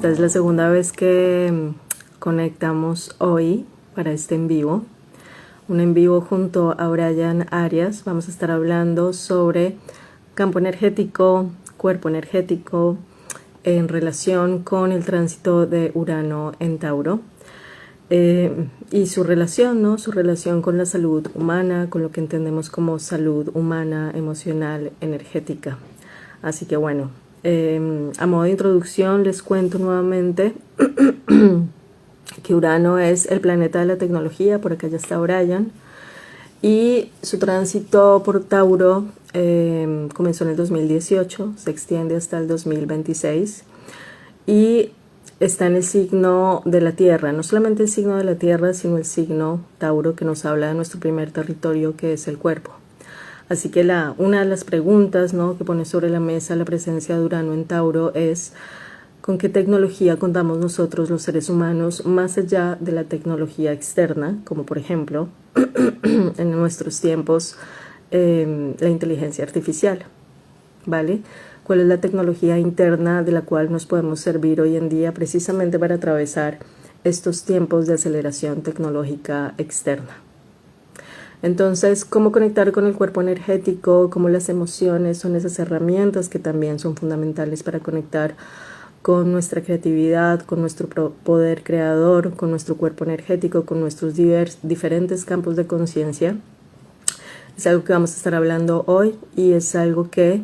Esta es la segunda vez que conectamos hoy para este en vivo. Un en vivo junto a Brian Arias. Vamos a estar hablando sobre campo energético, cuerpo energético, en relación con el tránsito de Urano en Tauro. Y su relación, ¿no? Su relación con la salud humana, con lo que entendemos como salud humana, emocional, energética. Así que bueno, a modo de introducción les cuento nuevamente que Urano es el planeta de la tecnología, por acá ya está Brian, y su tránsito por Tauro comenzó en el 2018, se extiende hasta el 2026 y está en el signo de la Tierra, no solamente el signo de la Tierra, sino el signo Tauro, que nos habla de nuestro primer territorio, que es el cuerpo. Así que una de las preguntas, ¿no?, que pone sobre la mesa la presencia de Urano en Tauro es: ¿con qué tecnología contamos nosotros los seres humanos más allá de la tecnología externa? Como por ejemplo, en nuestros tiempos, la inteligencia artificial, ¿vale? ¿Cuál es la tecnología interna de la cual nos podemos servir hoy en día precisamente para atravesar estos tiempos de aceleración tecnológica externa? Entonces, ¿cómo conectar con el cuerpo energético? ¿Cómo las emociones son esas herramientas que también son fundamentales para conectar con nuestra creatividad, con nuestro poder creador, con nuestro cuerpo energético, con nuestros diferentes campos de conciencia? Es algo que vamos a estar hablando hoy y es algo que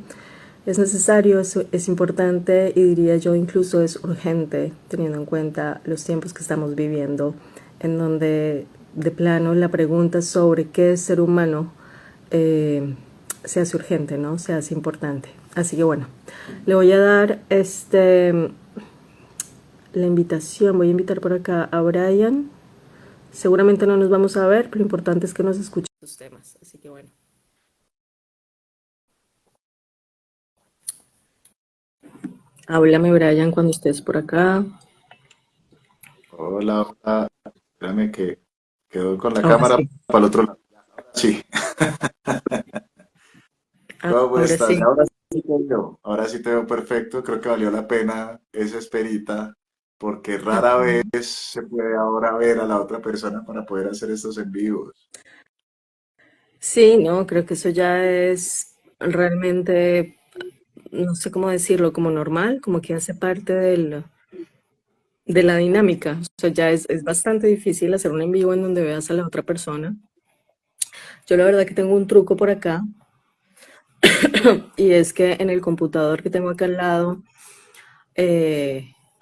es necesario, es importante y diría yo incluso es urgente, teniendo en cuenta los tiempos que estamos viviendo, en donde de plano la pregunta sobre qué es ser humano se hace urgente, ¿no? Se hace importante. Así que bueno, le voy a dar la invitación, voy a invitar por acá a Brian. Seguramente no nos vamos a ver, pero lo importante es que nos escuchen los temas, así que bueno. Háblame, Brian, cuando estés por acá. Hola, hola. Espérame que quedó con la Ahora cámara sí, para el otro lado. Sí. ¿Cómo ahora estás? sí. Ahora sí te veo. Ahora sí te veo perfecto. Creo que valió la pena esa esperita, porque rara vez Ujú. se puede ahora ver a la otra persona para poder hacer estos en vivos. Sí, no, creo que eso ya es realmente, no sé cómo decirlo, como normal, como que hace parte de la dinámica. O sea, ya es bastante difícil hacer un en vivo en donde veas a la otra persona. Yo la verdad que tengo un truco por acá y es que en el computador que tengo acá al lado,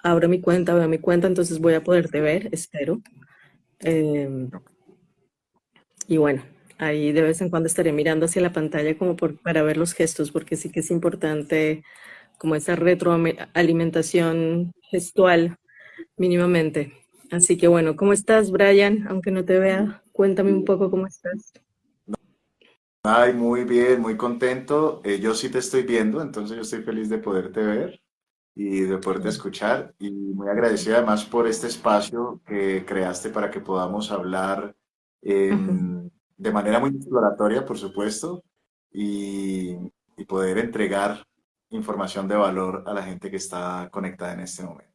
abro mi cuenta, veo mi cuenta, entonces voy a poderte ver, espero. Eh, y bueno, ahí de vez en cuando estaré mirando hacia la pantalla como para ver los gestos, porque sí que es importante como esa retroalimentación gestual mínimamente. Así que bueno, ¿cómo estás, Brian? Aunque no te vea, cuéntame un poco cómo estás. Ay, muy bien, muy contento. Yo sí te estoy viendo, entonces yo estoy feliz de poderte ver y de poderte escuchar y muy agradecido además por este espacio que creaste para que podamos hablar Ujú. de manera muy exploratoria, por supuesto, y, y poder entregar información de valor a la gente que está conectada en este momento.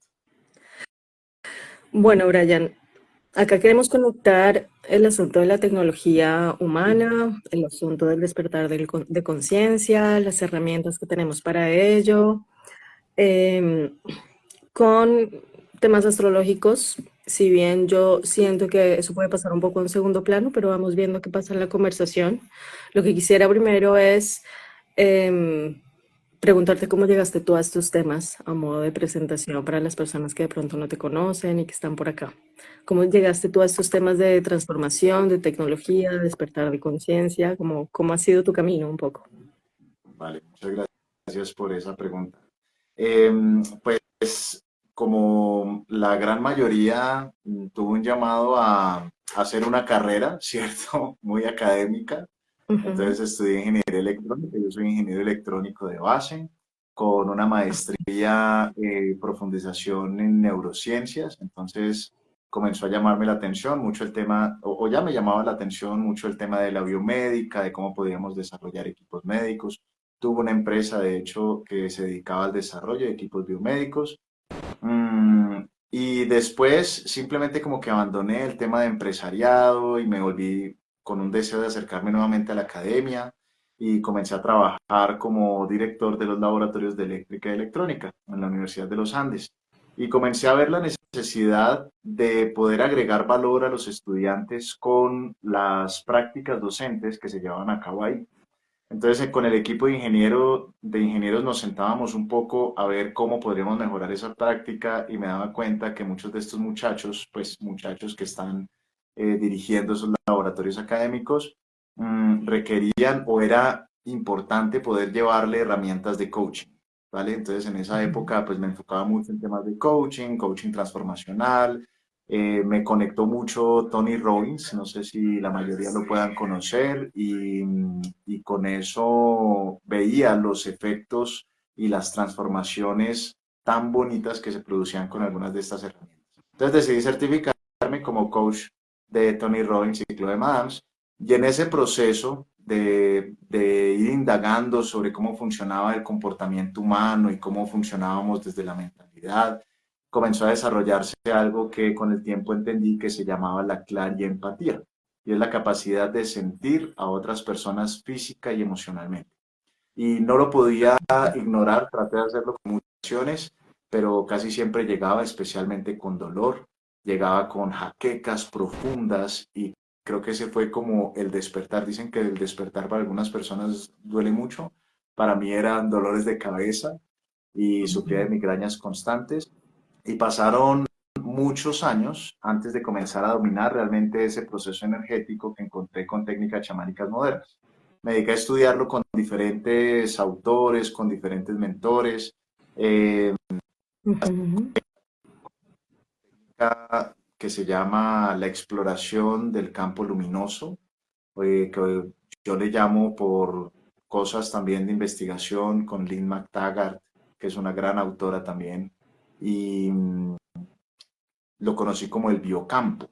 Bueno, Brian, acá queremos conectar el asunto de la tecnología humana, el asunto del despertar de conciencia, las herramientas que tenemos para ello, em, con temas astrológicos. Si bien yo siento que eso puede pasar un poco en segundo plano, pero vamos viendo qué pasa en la conversación. Lo que quisiera primero es em, preguntarte cómo llegaste tú a estos temas a modo de presentación para las personas que de pronto no te conocen y que están por acá. ¿Cómo llegaste tú a estos temas de transformación, de tecnología, de despertar de conciencia? ¿Cómo ha sido tu camino un poco? Vale, muchas gracias por esa pregunta. Pues como la gran mayoría tuvo un llamado a hacer una carrera, ¿cierto? Muy académica. Ujú. Entonces estudié ingeniería electrónica, yo soy ingeniero electrónico de base, con una maestría, profundización en neurociencias. Entonces comenzó a llamarme la atención mucho el tema, o ya me llamaba la atención mucho el tema de la biomédica, de cómo podíamos desarrollar equipos médicos. Tuve una empresa, de hecho, que se dedicaba al desarrollo de equipos biomédicos. Y después simplemente como que abandoné el tema de empresariado y me volví con un deseo de acercarme nuevamente a la academia y comencé a trabajar como director de los laboratorios de eléctrica y electrónica en la Universidad de los Andes. Y comencé a ver la necesidad de poder agregar valor a los estudiantes con las prácticas docentes que se llevaban a cabo ahí. Entonces, con el equipo de ingenieros nos sentábamos un poco a ver cómo podríamos mejorar esa práctica y me daba cuenta que muchos de estos muchachos, pues muchachos que están dirigiendo esos laboratorios académicos, requerían o era importante poder llevarle herramientas de coaching, ¿vale? Entonces, en esa época, pues me enfocaba mucho en temas de coaching, coaching transformacional. Me conectó mucho Tony Robbins, no sé si la mayoría lo puedan conocer, y con eso veía los efectos y las transformaciones tan bonitas que se producían con algunas de estas herramientas. Entonces decidí certificarme como coach de Tony Robbins y Chloe Adams, y en ese proceso de ir indagando sobre cómo funcionaba el comportamiento humano y cómo funcionábamos desde la mentalidad, comenzó a desarrollarse algo que con el tiempo entendí que se llamaba la clariempatía, y es la capacidad de sentir a otras personas física y emocionalmente. Y no lo podía ignorar, traté de hacerlo con muchas acciones, pero casi siempre llegaba, especialmente con dolor, llegaba con jaquecas profundas, y creo que ese fue como el despertar. Dicen que el despertar para algunas personas duele mucho, para mí eran dolores de cabeza y sufría de migrañas constantes, y pasaron muchos años antes de comenzar a dominar realmente ese proceso energético que encontré con técnicas chamánicas modernas. Me dediqué a estudiarlo con diferentes autores, con diferentes mentores, eh, Ujú. que se llama la exploración del campo luminoso, que yo le llamo por cosas también de investigación con Lynn McTaggart, que es una gran autora también, y lo conocí como el biocampo.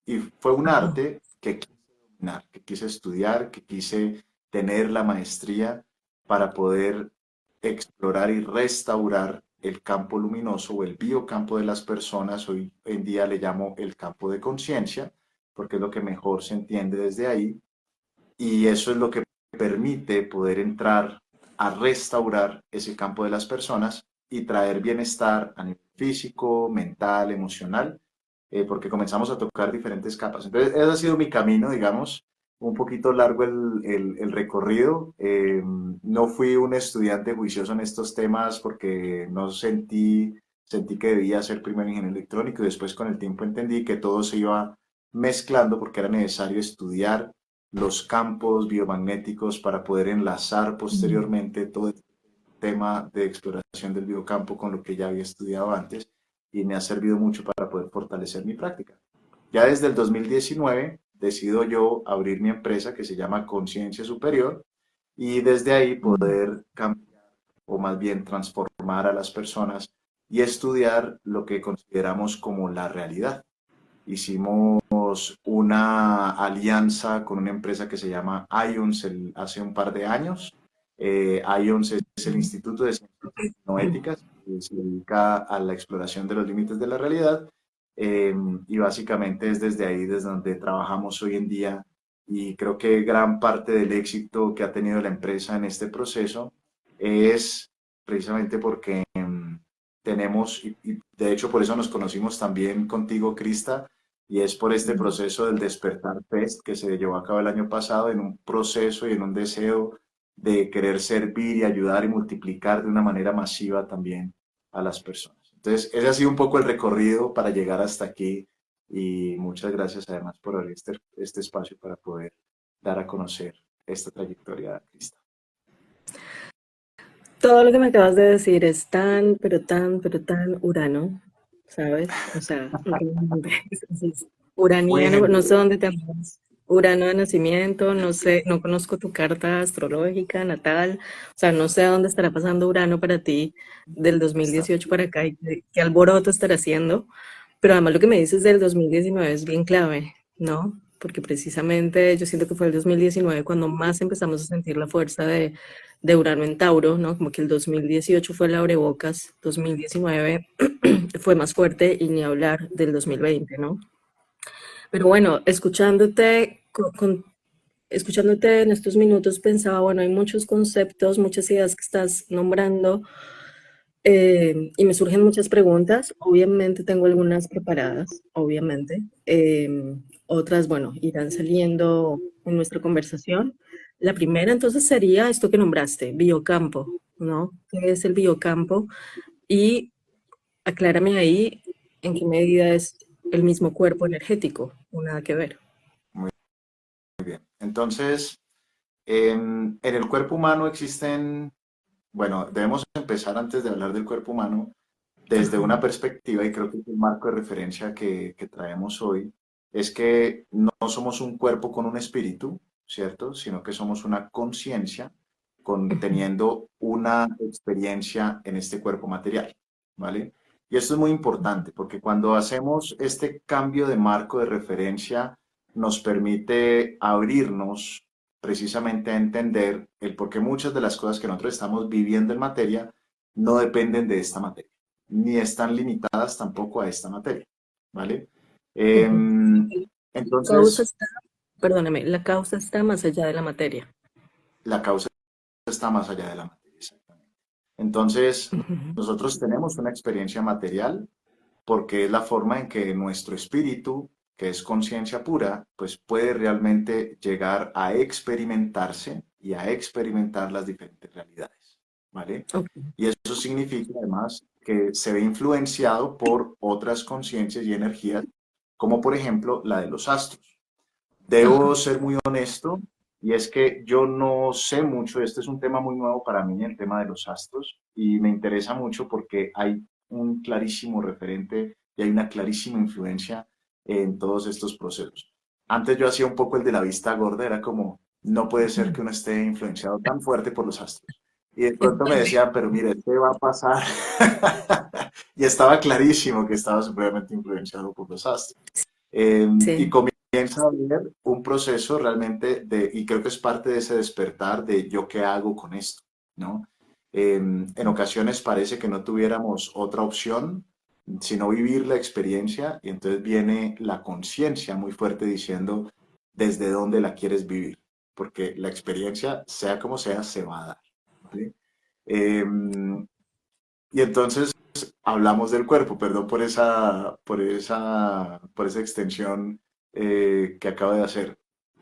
Y fue un arte que quise dominar, que quise estudiar, que quise tener la maestría para poder explorar y restaurar el campo luminoso o el biocampo de las personas. Hoy en día le llamo el campo de conciencia, porque es lo que mejor se entiende desde ahí. Y eso es lo que permite poder entrar a restaurar ese campo de las personas y traer bienestar a nivel físico, mental, emocional, porque comenzamos a tocar diferentes capas. Entonces, ese ha sido mi camino, digamos, un poquito largo el recorrido. No fui un estudiante juicioso en estos temas porque no sentí que debía ser primero ingeniero electrónico, y después con el tiempo entendí que todo se iba mezclando porque era necesario estudiar los campos biomagnéticos para poder enlazar posteriormente todo el tema de exploración del biocampo con lo que ya había estudiado antes, y me ha servido mucho para poder fortalecer mi práctica. Ya desde el 2019 decido yo abrir mi empresa que se llama Conciencia Superior, y desde ahí poder cambiar o más bien transformar a las personas y estudiar lo que consideramos como la realidad. Hicimos una alianza con una empresa que se llama IONS hace un par de años. IONS es el Instituto de Ciencias No Éticas, que se dedica a la exploración de los límites de la realidad, y básicamente es desde ahí, desde donde trabajamos hoy en día, y creo que gran parte del éxito que ha tenido la empresa en este proceso es precisamente porque tenemos, y de hecho por eso nos conocimos también contigo, Crista, y es por este proceso del Despertar Fest que se llevó a cabo el año pasado, en un proceso y en un deseo de querer servir y ayudar y multiplicar de una manera masiva también a las personas. Entonces, ese ha sido un poco el recorrido para llegar hasta aquí, y muchas gracias además por abrir este espacio para poder dar a conocer esta trayectoria, Crista. Todo lo que me acabas de decir es tan, pero tan Urano, ¿sabes? O sea, realmente es Muy uraniano, no sé ingeniero. dónde te llamas. Urano de nacimiento, no sé, no conozco tu carta astrológica natal, o sea, no sé dónde estará pasando Urano para ti del Está. 2018 para acá y qué alboroto estará haciendo, pero además lo que me dices del 2019 es bien clave, ¿no? porque precisamente yo siento que fue el 2019 cuando más empezamos a sentir la fuerza de Urano en Tauro, ¿no? Como que el 2018 fue el abrebocas, 2019 fue más fuerte y ni hablar del 2020, ¿no? Pero bueno, escuchándote en estos minutos pensaba, bueno, hay muchos conceptos, muchas ideas que estás nombrando y me surgen muchas preguntas. Obviamente tengo algunas preparadas, obviamente. Otras, bueno, irán saliendo en nuestra conversación. La primera entonces sería esto que nombraste, biocampo, ¿no? ¿Qué es el biocampo? Y aclárame ahí en qué medida es el mismo cuerpo energético, o nada que ver. Muy bien. Entonces, en el cuerpo humano existen, bueno, debemos empezar antes de hablar del cuerpo humano desde Ajá. una perspectiva, y creo que es el marco de referencia que traemos hoy, es que no somos un cuerpo con un espíritu, ¿cierto? Sino que somos una conciencia teniendo una experiencia en este cuerpo material, ¿vale? Y esto es muy importante porque cuando hacemos este cambio de marco de referencia, nos permite abrirnos precisamente a entender el por qué muchas de las cosas que nosotros estamos viviendo en materia no dependen de esta materia, ni están limitadas tampoco a esta materia, ¿vale? Ujú. Em, La causa entonces, está, perdóname, la causa está más allá de la materia. la causa está más allá de la materia, exactamente. Entonces, Ujú. nosotros tenemos una experiencia material porque es la forma en que nuestro espíritu, que es conciencia pura, pues puede realmente llegar a experimentarse y a experimentar las diferentes realidades, ¿vale? Ok. Y eso significa además que se ve influenciado por otras conciencias y energías, como por ejemplo la de los astros. Ajá. Debo ser muy honesto, y es que yo no sé mucho, este es un tema muy nuevo para mí, el tema de los astros, y me interesa mucho porque hay un clarísimo referente y hay una clarísima influencia en todos estos procesos. Antes yo hacía un poco el de la vista gorda, era como, no puede ser que uno esté influenciado tan fuerte por los astros. Y de pronto me decía, pero mire, ¿qué va a pasar? Y estaba clarísimo que estaba supremamente influenciado por los astros. Y Sí. comienza a haber un proceso realmente y creo que es parte de ese despertar de yo qué hago con esto, ¿no? En ocasiones parece que no tuviéramos otra opción sino vivir la experiencia, y entonces viene la conciencia muy fuerte diciendo desde dónde la quieres vivir, porque la experiencia, sea como sea, se va a dar, ¿vale? Y entonces hablamos del cuerpo, perdón por esa extensión que acabo de hacer.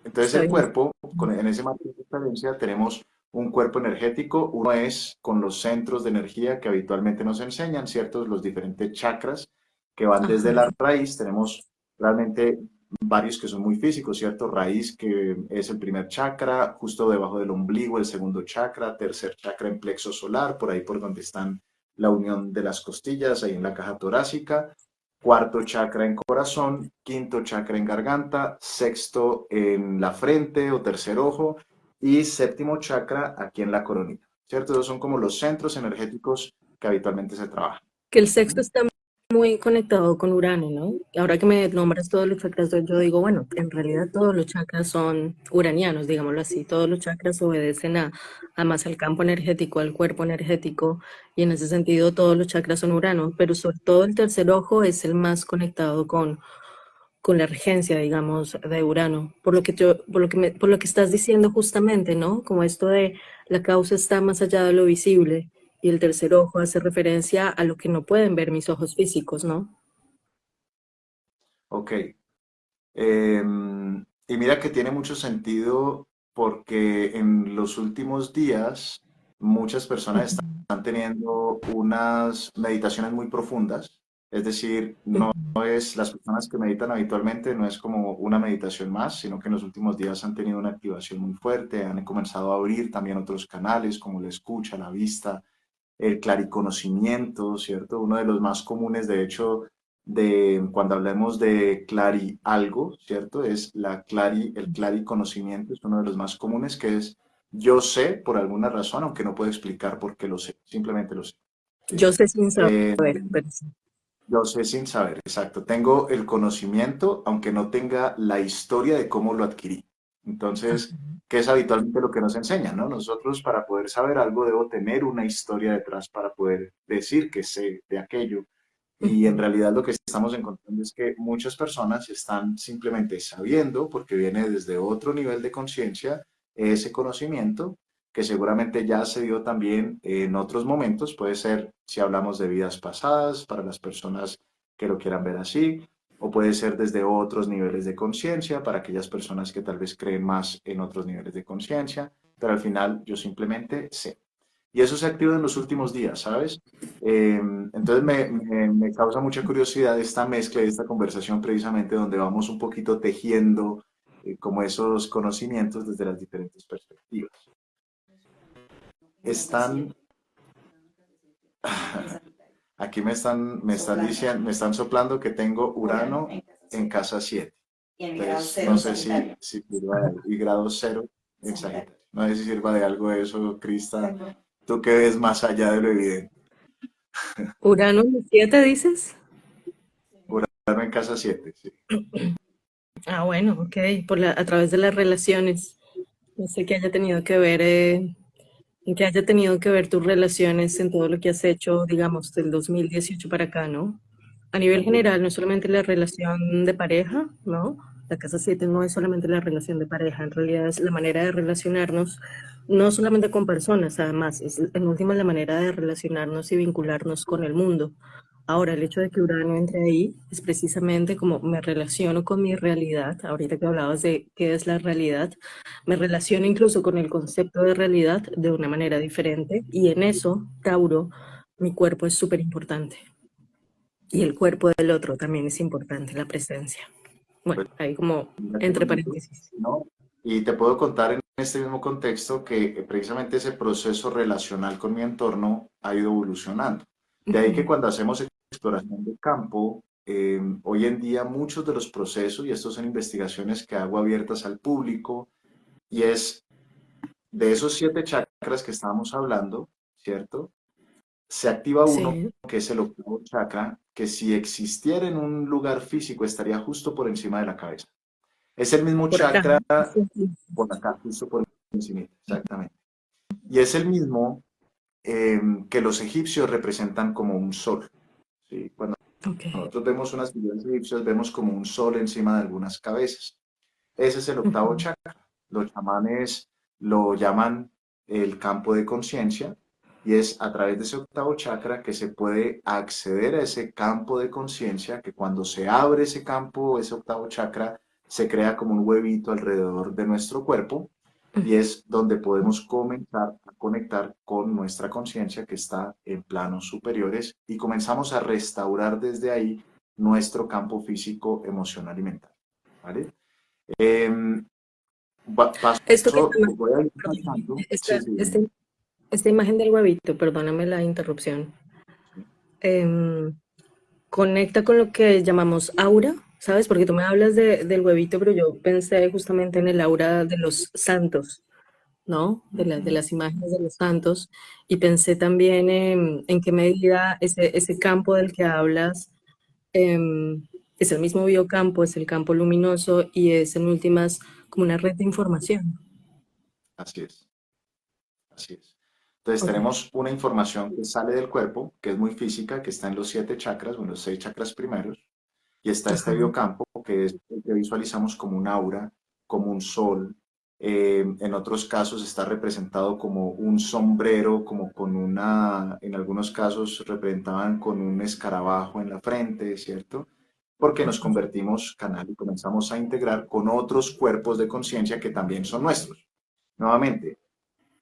Entonces Está el bien. cuerpo, en ese marco de referencia, tenemos un cuerpo energético. Uno es con los centros de energía que habitualmente nos enseñan, ¿cierto? Los diferentes chakras que van desde Ajá. la raíz. Tenemos realmente varios que son muy físicos, ¿cierto? Raíz, que es el primer chakra, justo debajo del ombligo, el segundo chakra, tercer chakra en plexo solar, por ahí por donde están la unión de las costillas, ahí en la caja torácica, cuarto chakra en corazón, quinto chakra en garganta, sexto en la frente o tercer ojo, y séptimo chakra aquí en la coronilla, ¿cierto? Esos son como los centros energéticos que habitualmente se trabajan. Que el sexo ¿Mm? está muy conectado con Urano, ¿no? Ahora que me nombras todos los chakras, yo digo, bueno, en realidad todos los chakras son uranianos, digámoslo así. Todos los chakras obedecen a más al campo energético, al cuerpo energético, y en ese sentido todos los chakras son Urano, pero sobre todo el tercer ojo es el más conectado con la regencia, digamos, de Urano, por lo que estás diciendo justamente, ¿no? Como esto de la causa está más allá de lo visible y el tercer ojo hace referencia a lo que no pueden ver mis ojos físicos, ¿no? Ok. Y mira que tiene mucho sentido porque en los últimos días muchas personas están teniendo unas meditaciones muy profundas. Es decir, no es las personas que meditan habitualmente, no es como una meditación más, sino que en los últimos días han tenido una activación muy fuerte, han comenzado a abrir también otros canales como la escucha, la vista, el clariconocimiento, ¿cierto? Uno de los más comunes, de hecho, de cuando hablamos de clari algo, ¿cierto? Es el clariconocimiento, es uno de los más comunes, que es yo sé por alguna razón, aunque no puedo explicar por qué lo sé, simplemente lo sé, ¿sí? Yo sé sin saber, Eh, pero sí. Yo sé sin saber, exacto. Tengo el conocimiento, aunque no tenga la historia de cómo lo adquirí. Entonces, que es habitualmente lo que nos enseñan, ¿no? Nosotros para poder saber algo debo tener una historia detrás para poder decir que sé de aquello. Y en Ujú. realidad lo que estamos encontrando es que muchas personas están simplemente sabiendo, porque viene desde otro nivel de conciencia, ese conocimiento que seguramente ya se dio también en otros momentos, puede ser si hablamos de vidas pasadas, para las personas que lo quieran ver así, o puede ser desde otros niveles de conciencia, para aquellas personas que tal vez creen más en otros niveles de conciencia, pero al final yo simplemente sé. Y eso se activa en los últimos días, ¿sabes? Entonces me causa mucha curiosidad esta mezcla y esta conversación precisamente donde vamos un poquito tejiendo como esos conocimientos desde las diferentes perspectivas. Están, aquí me están diciendo, me están soplando que tengo Urano en casa 7. Entonces, no sé si sirva de, y grado cero en Sagitario. No sé si sirva de algo eso, Crista. Tú que ves más allá de lo evidente. Urano en 7, dices. Urano en casa 7, sí. Ah, bueno, ok, a través de las relaciones. No sé qué haya tenido que ver, en qué haya tenido que ver tus relaciones en todo lo que has hecho, digamos, del 2018 para acá, ¿no? A nivel general, no es solamente la relación de pareja, ¿no? La casa 7 no es solamente la relación de pareja, en realidad es la manera de relacionarnos, no solamente con personas, además, es en última la manera de relacionarnos y vincularnos con el mundo. Ahora, el hecho de que Urano entre ahí es precisamente como me relaciono con mi realidad. Ahorita que hablabas de qué es la realidad, me relaciono incluso con el concepto de realidad de una manera diferente y en eso, Tauro, mi cuerpo es súper importante. Y el cuerpo del otro también es importante, la presencia. Bueno, Pues ahí como mira qué entre bonito, paréntesis. ¿no? Y te puedo contar en este mismo contexto que precisamente ese proceso relacional con mi entorno ha ido evolucionando. De ahí que Ujú. cuando hacemos exploración de campo, hoy en día muchos de los procesos, y estos son investigaciones que hago abiertas al público, y es de esos 7 chakras que estábamos hablando, ¿cierto? Se activa uno, Sí, que es el octavo chakra, que si existiera en un lugar físico estaría justo por encima de la cabeza. Es el mismo por acá. chakra por acá, justo por encima, exactamente. Y es el mismo que los egipcios representan como un sol. ¿Sí? Cuando Ok. nosotros vemos unas figuras egipcias, vemos como un sol encima de algunas cabezas. Ese es el octavo Ujú. chakra. Los chamanes lo llaman el campo de conciencia y es a través de ese octavo chakra que se puede acceder a ese campo de conciencia, que cuando se abre ese campo, ese octavo chakra, se crea como un huevito alrededor de nuestro cuerpo y es donde podemos comenzar a conectar con nuestra conciencia que está en planos superiores y comenzamos a restaurar desde ahí nuestro campo físico, emocional y mental. ¿Vale? Em, Esto que voy a ir perdón, pasando. Sí, sí, dime. esta imagen del huevito, perdóname la interrupción, em, conecta con lo que llamamos aura, ¿sabes? Porque tú me hablas del huevito, pero yo pensé justamente en el aura de los santos, ¿no? De Ujú. las imágenes de los santos. Y pensé también en qué medida ese campo del que hablas es el mismo biocampo, es el campo luminoso y es en últimas como una red de información. Así es, así es. Entonces Ok. tenemos una información que sale del cuerpo, que es muy física, que está en los 7 chakras, o en los 6 chakras primeros, y está este Ajá. biocampo, que es el que visualizamos como un aura, como un sol. En otros casos está representado como un sombrero, como con una, en algunos casos representaban con un escarabajo en la frente, ¿cierto? Porque nos convertimos canal y comenzamos a integrar con otros cuerpos de conciencia que también son nuestros. Nuevamente,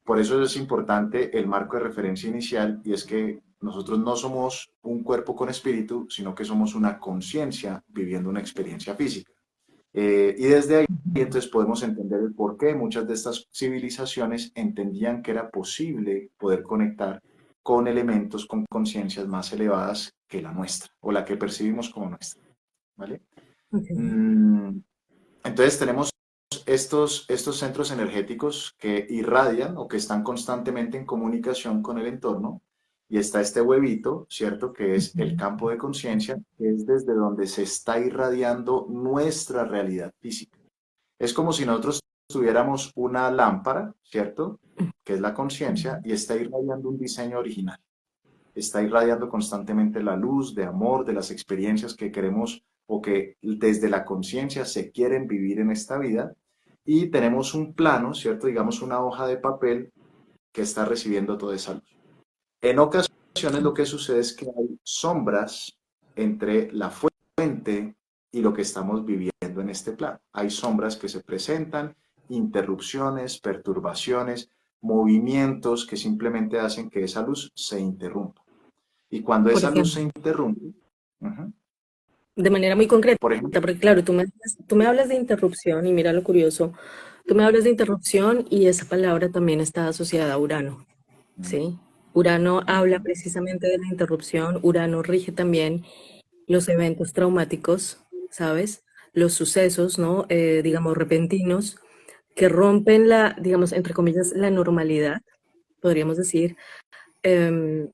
por eso es importante el marco de referencia inicial y es que nosotros no somos un cuerpo con espíritu, sino que somos una conciencia viviendo una experiencia física. Y desde ahí entonces podemos entender el por qué muchas de estas civilizaciones entendían que era posible poder conectar con elementos, con conciencias más elevadas que la nuestra o la que percibimos como nuestra. ¿Vale? Ok. Mm, entonces tenemos estos centros energéticos que irradian o que están constantemente en comunicación con el entorno y está este huevito, ¿cierto? Que es el campo de conciencia, que es desde donde se está irradiando nuestra realidad física. Es como si nosotros tuviéramos una lámpara, ¿cierto? Que es la conciencia, y está irradiando un diseño original. Está irradiando constantemente la luz de amor, de las experiencias que queremos o que desde la conciencia se quieren vivir en esta vida. Y tenemos un plano, ¿cierto? Digamos una hoja de papel que está recibiendo toda esa luz. En ocasiones lo que sucede es que hay sombras entre la fuente y lo que estamos viviendo en este plano. Hay sombras que se presentan, interrupciones, perturbaciones, movimientos que simplemente hacen que esa luz se interrumpa. Y cuando Por esa luz se ejemplo, interrumpe, uh-huh, de manera muy concreta, por ejemplo, porque claro, tú me hablas de interrupción y mira lo curioso, tú me hablas de interrupción y esa palabra también está asociada a Urano, ¿sí? Urano habla uh-huh, precisamente de la interrupción, Urano rige también los eventos traumáticos, ¿sabes? Los sucesos, ¿no? Digamos, repentinos, que rompen la, digamos, entre comillas, la normalidad, podríamos decir, em,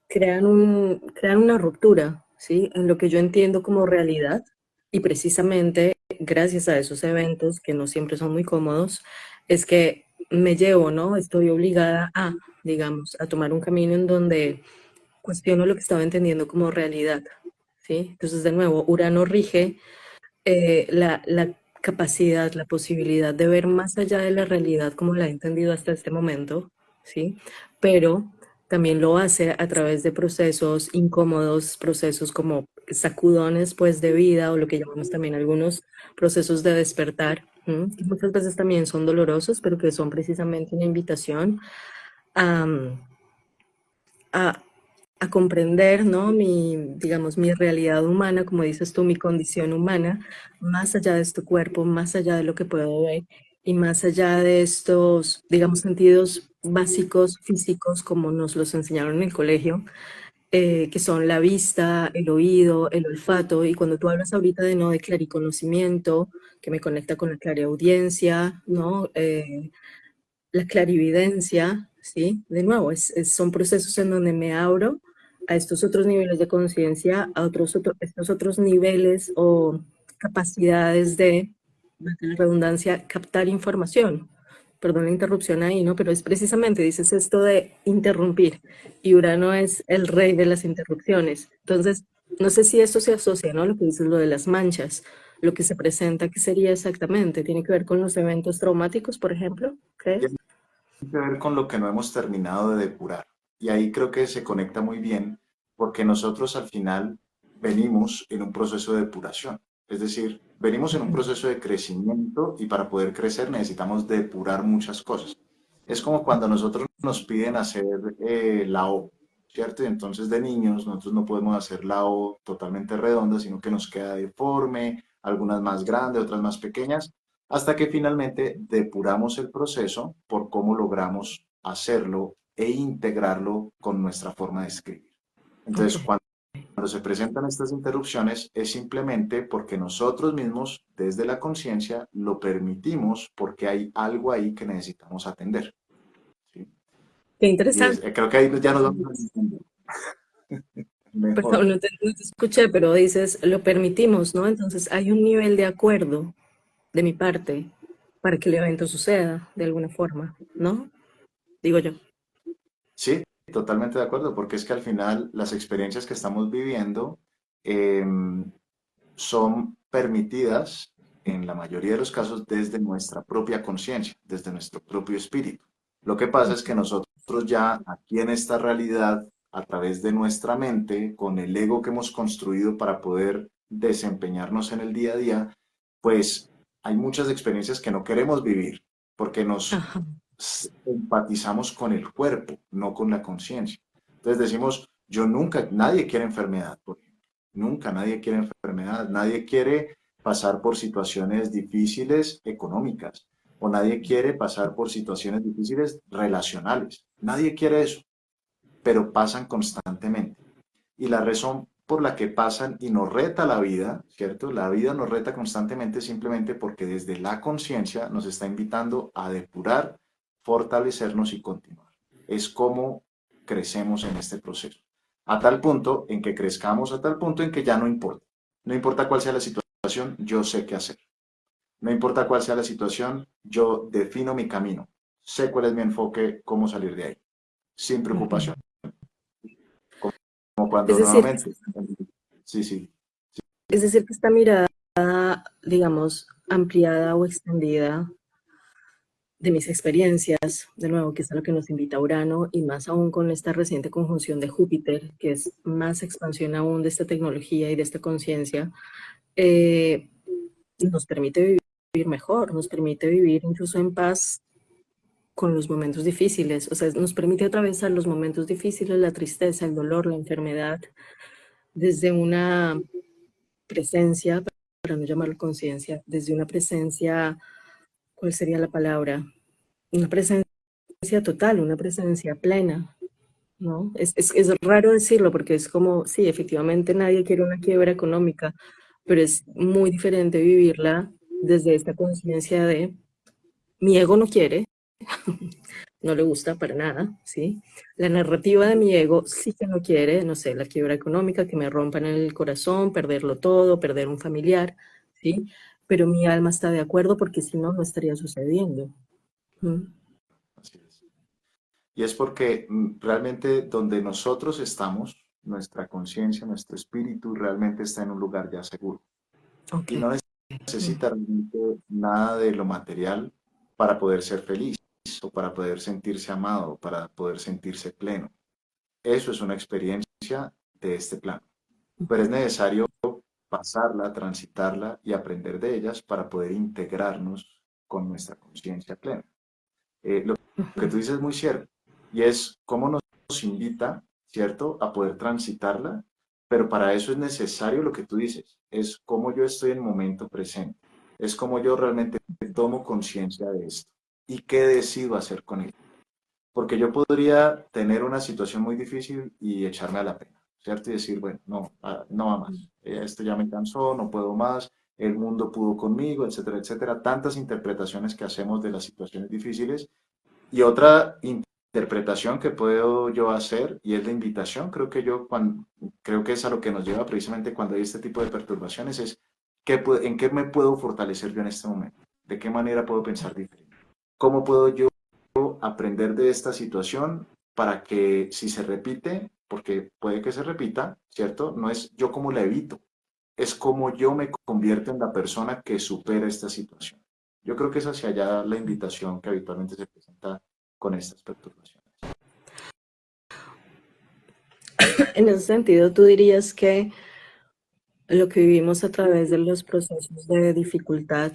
crean una ruptura, ¿sí? En lo que yo entiendo como realidad y precisamente gracias a esos eventos que no siempre son muy cómodos, es que me llevo, ¿no? Estoy obligada a, digamos, a tomar un camino en donde cuestiono lo que estaba entendiendo como realidad, ¿sí? Entonces, de nuevo, Urano rige la capacidad, la posibilidad de ver más allá de la realidad como la he entendido hasta este momento, ¿sí? Pero también lo hace a través de procesos incómodos, procesos como sacudones pues de vida o lo que llamamos también algunos procesos de despertar, ¿m? Que muchas veces también son dolorosos, pero que son precisamente una invitación a, a, a comprender, ¿no? Digamos, mi realidad humana, como dices tú, mi condición humana, más allá de este cuerpo, más allá de lo que puedo ver y más allá de estos, digamos, sentidos básicos físicos como nos los enseñaron en el colegio, que son la vista, el oído, el olfato, y cuando tú hablas ahorita de no de clariconocimiento, que me conecta con la clariaudiencia, ¿no? La clarividencia, ¿sí? De nuevo, son procesos en donde me abro a estos otros niveles de conciencia, a estos otros niveles o capacidades de, valga la redundancia, captar información. Perdón la interrupción ahí, ¿no? Pero es precisamente, dices esto de interrumpir, y Urano es el rey de las interrupciones. Entonces, no sé si esto se asocia, ¿no? Lo que dices, lo de las manchas, lo que se presenta, ¿qué sería exactamente? ¿Tiene que ver con los eventos traumáticos, por ejemplo? ¿Crees? que ver con lo que no hemos terminado de depurar. Y ahí creo que se conecta muy bien porque nosotros al final venimos en un proceso de depuración. Es decir, venimos en un proceso de crecimiento y para poder crecer necesitamos depurar muchas cosas. Es como cuando nosotros nos piden hacer la O, ¿cierto? Y entonces de niños nosotros no podemos hacer la O totalmente redonda, sino que nos queda deforme, algunas más grandes, otras más pequeñas hasta que finalmente depuramos el proceso por cómo logramos hacerlo e integrarlo con nuestra forma de escribir. Ok. Entonces, cuando se presentan estas interrupciones es simplemente porque nosotros mismos, desde la conciencia, lo permitimos porque hay algo ahí que necesitamos atender. ¿Sí? Qué Y interesante. creo que ahí ya nos vamos a entender mejor. Perdón, no te escuché, pero dices, lo permitimos, ¿no? Entonces hay un nivel de acuerdo de mi parte para que el evento suceda de alguna forma, ¿no? Digo yo. Sí, totalmente de acuerdo, porque es que al final las experiencias que estamos viviendo em, son permitidas en la mayoría de los casos desde nuestra propia conciencia, desde nuestro propio espíritu. Lo que pasa es que nosotros ya aquí en esta realidad, a través de nuestra mente, con el ego que hemos construido para poder desempeñarnos en el día a día, pues hay muchas experiencias que no queremos vivir porque nos Ajá. empatizamos con el cuerpo, no con la conciencia. Entonces decimos, yo nunca, nadie quiere enfermedad, por ejemplo. Nunca nadie quiere enfermedad, nadie quiere pasar por situaciones difíciles económicas o nadie quiere pasar por situaciones difíciles relacionales. Nadie quiere eso, pero pasan constantemente. Y la razón por la que pasan y nos reta la vida, ¿cierto? La vida nos reta constantemente simplemente porque desde la conciencia nos está invitando a depurar, fortalecernos y continuar. Es como crecemos en este proceso. A tal punto en que crezcamos, a tal punto en que ya no importa. No importa cuál sea la situación, yo sé qué hacer. No importa cuál sea la situación, yo defino mi camino. Sé cuál es mi enfoque, cómo salir de ahí, sin Ujú. preocupación. Como Es cuando decir, nuevamente, sí, sí, es decir, que esta mirada, digamos, ampliada o extendida de mis experiencias, de nuevo, que es a lo que nos invita Urano, y más aún con esta reciente conjunción de Júpiter, que es más expansión aún de esta tecnología y de esta conciencia, eh, nos permite vivir mejor, nos permite vivir incluso en paz con los momentos difíciles, o sea, nos permite atravesar los momentos difíciles, la tristeza, el dolor, la enfermedad, desde una presencia, para no llamarlo conciencia, desde una presencia, ¿cuál sería la palabra? Una presencia total, una presencia plena, ¿no? Es raro decirlo porque es como, sí, efectivamente nadie quiere una quiebra económica, pero es muy diferente vivirla desde esta conciencia de mi ego no quiere, no le gusta para nada, ¿sí? La narrativa de mi ego sí que no quiere, no sé, la quiebra económica, que me rompan el corazón, perderlo todo, perder un familiar, ¿sí? Pero mi alma está de acuerdo porque si no, no estaría sucediendo. ¿Mm? así es. Y es porque realmente donde nosotros estamos, nuestra conciencia, nuestro espíritu realmente está en un lugar ya seguro. Ok. Y no Mm. necesita realmente nada de lo material para poder ser feliz o para poder sentirse amado, para poder sentirse pleno. Eso es una experiencia de este plano. Pero es necesario pasarla, transitarla y aprender de ellas para poder integrarnos con nuestra conciencia plena. Lo que tú dices es muy cierto y es cómo nos invita, ¿cierto?, a poder transitarla, pero para eso es necesario lo que tú dices, es cómo yo estoy en el momento presente, es cómo yo realmente tomo conciencia de esto y qué decido hacer con ello. Porque yo podría tener una situación muy difícil y echarme a la pena, ¿cierto? Y decir, bueno, no, no va más, esto ya me cansó, no puedo más, el mundo pudo conmigo, etcétera, etcétera. Tantas interpretaciones que hacemos de las situaciones difíciles. Y otra interpretación que puedo yo hacer, y es la invitación, creo que es a lo que nos lleva precisamente cuando hay este tipo de perturbaciones, es ¿en qué me puedo fortalecer yo en este momento? ¿De qué manera puedo pensar diferente? ¿Cómo puedo yo aprender de esta situación para que si se repite, porque puede que se repita, ¿cierto? No es yo como la evito, es como yo me convierto en la persona que supera esta situación. Yo creo que es hacia allá la invitación que habitualmente se presenta con estas perturbaciones. En ese sentido, tú dirías que lo que vivimos a través de los procesos de dificultad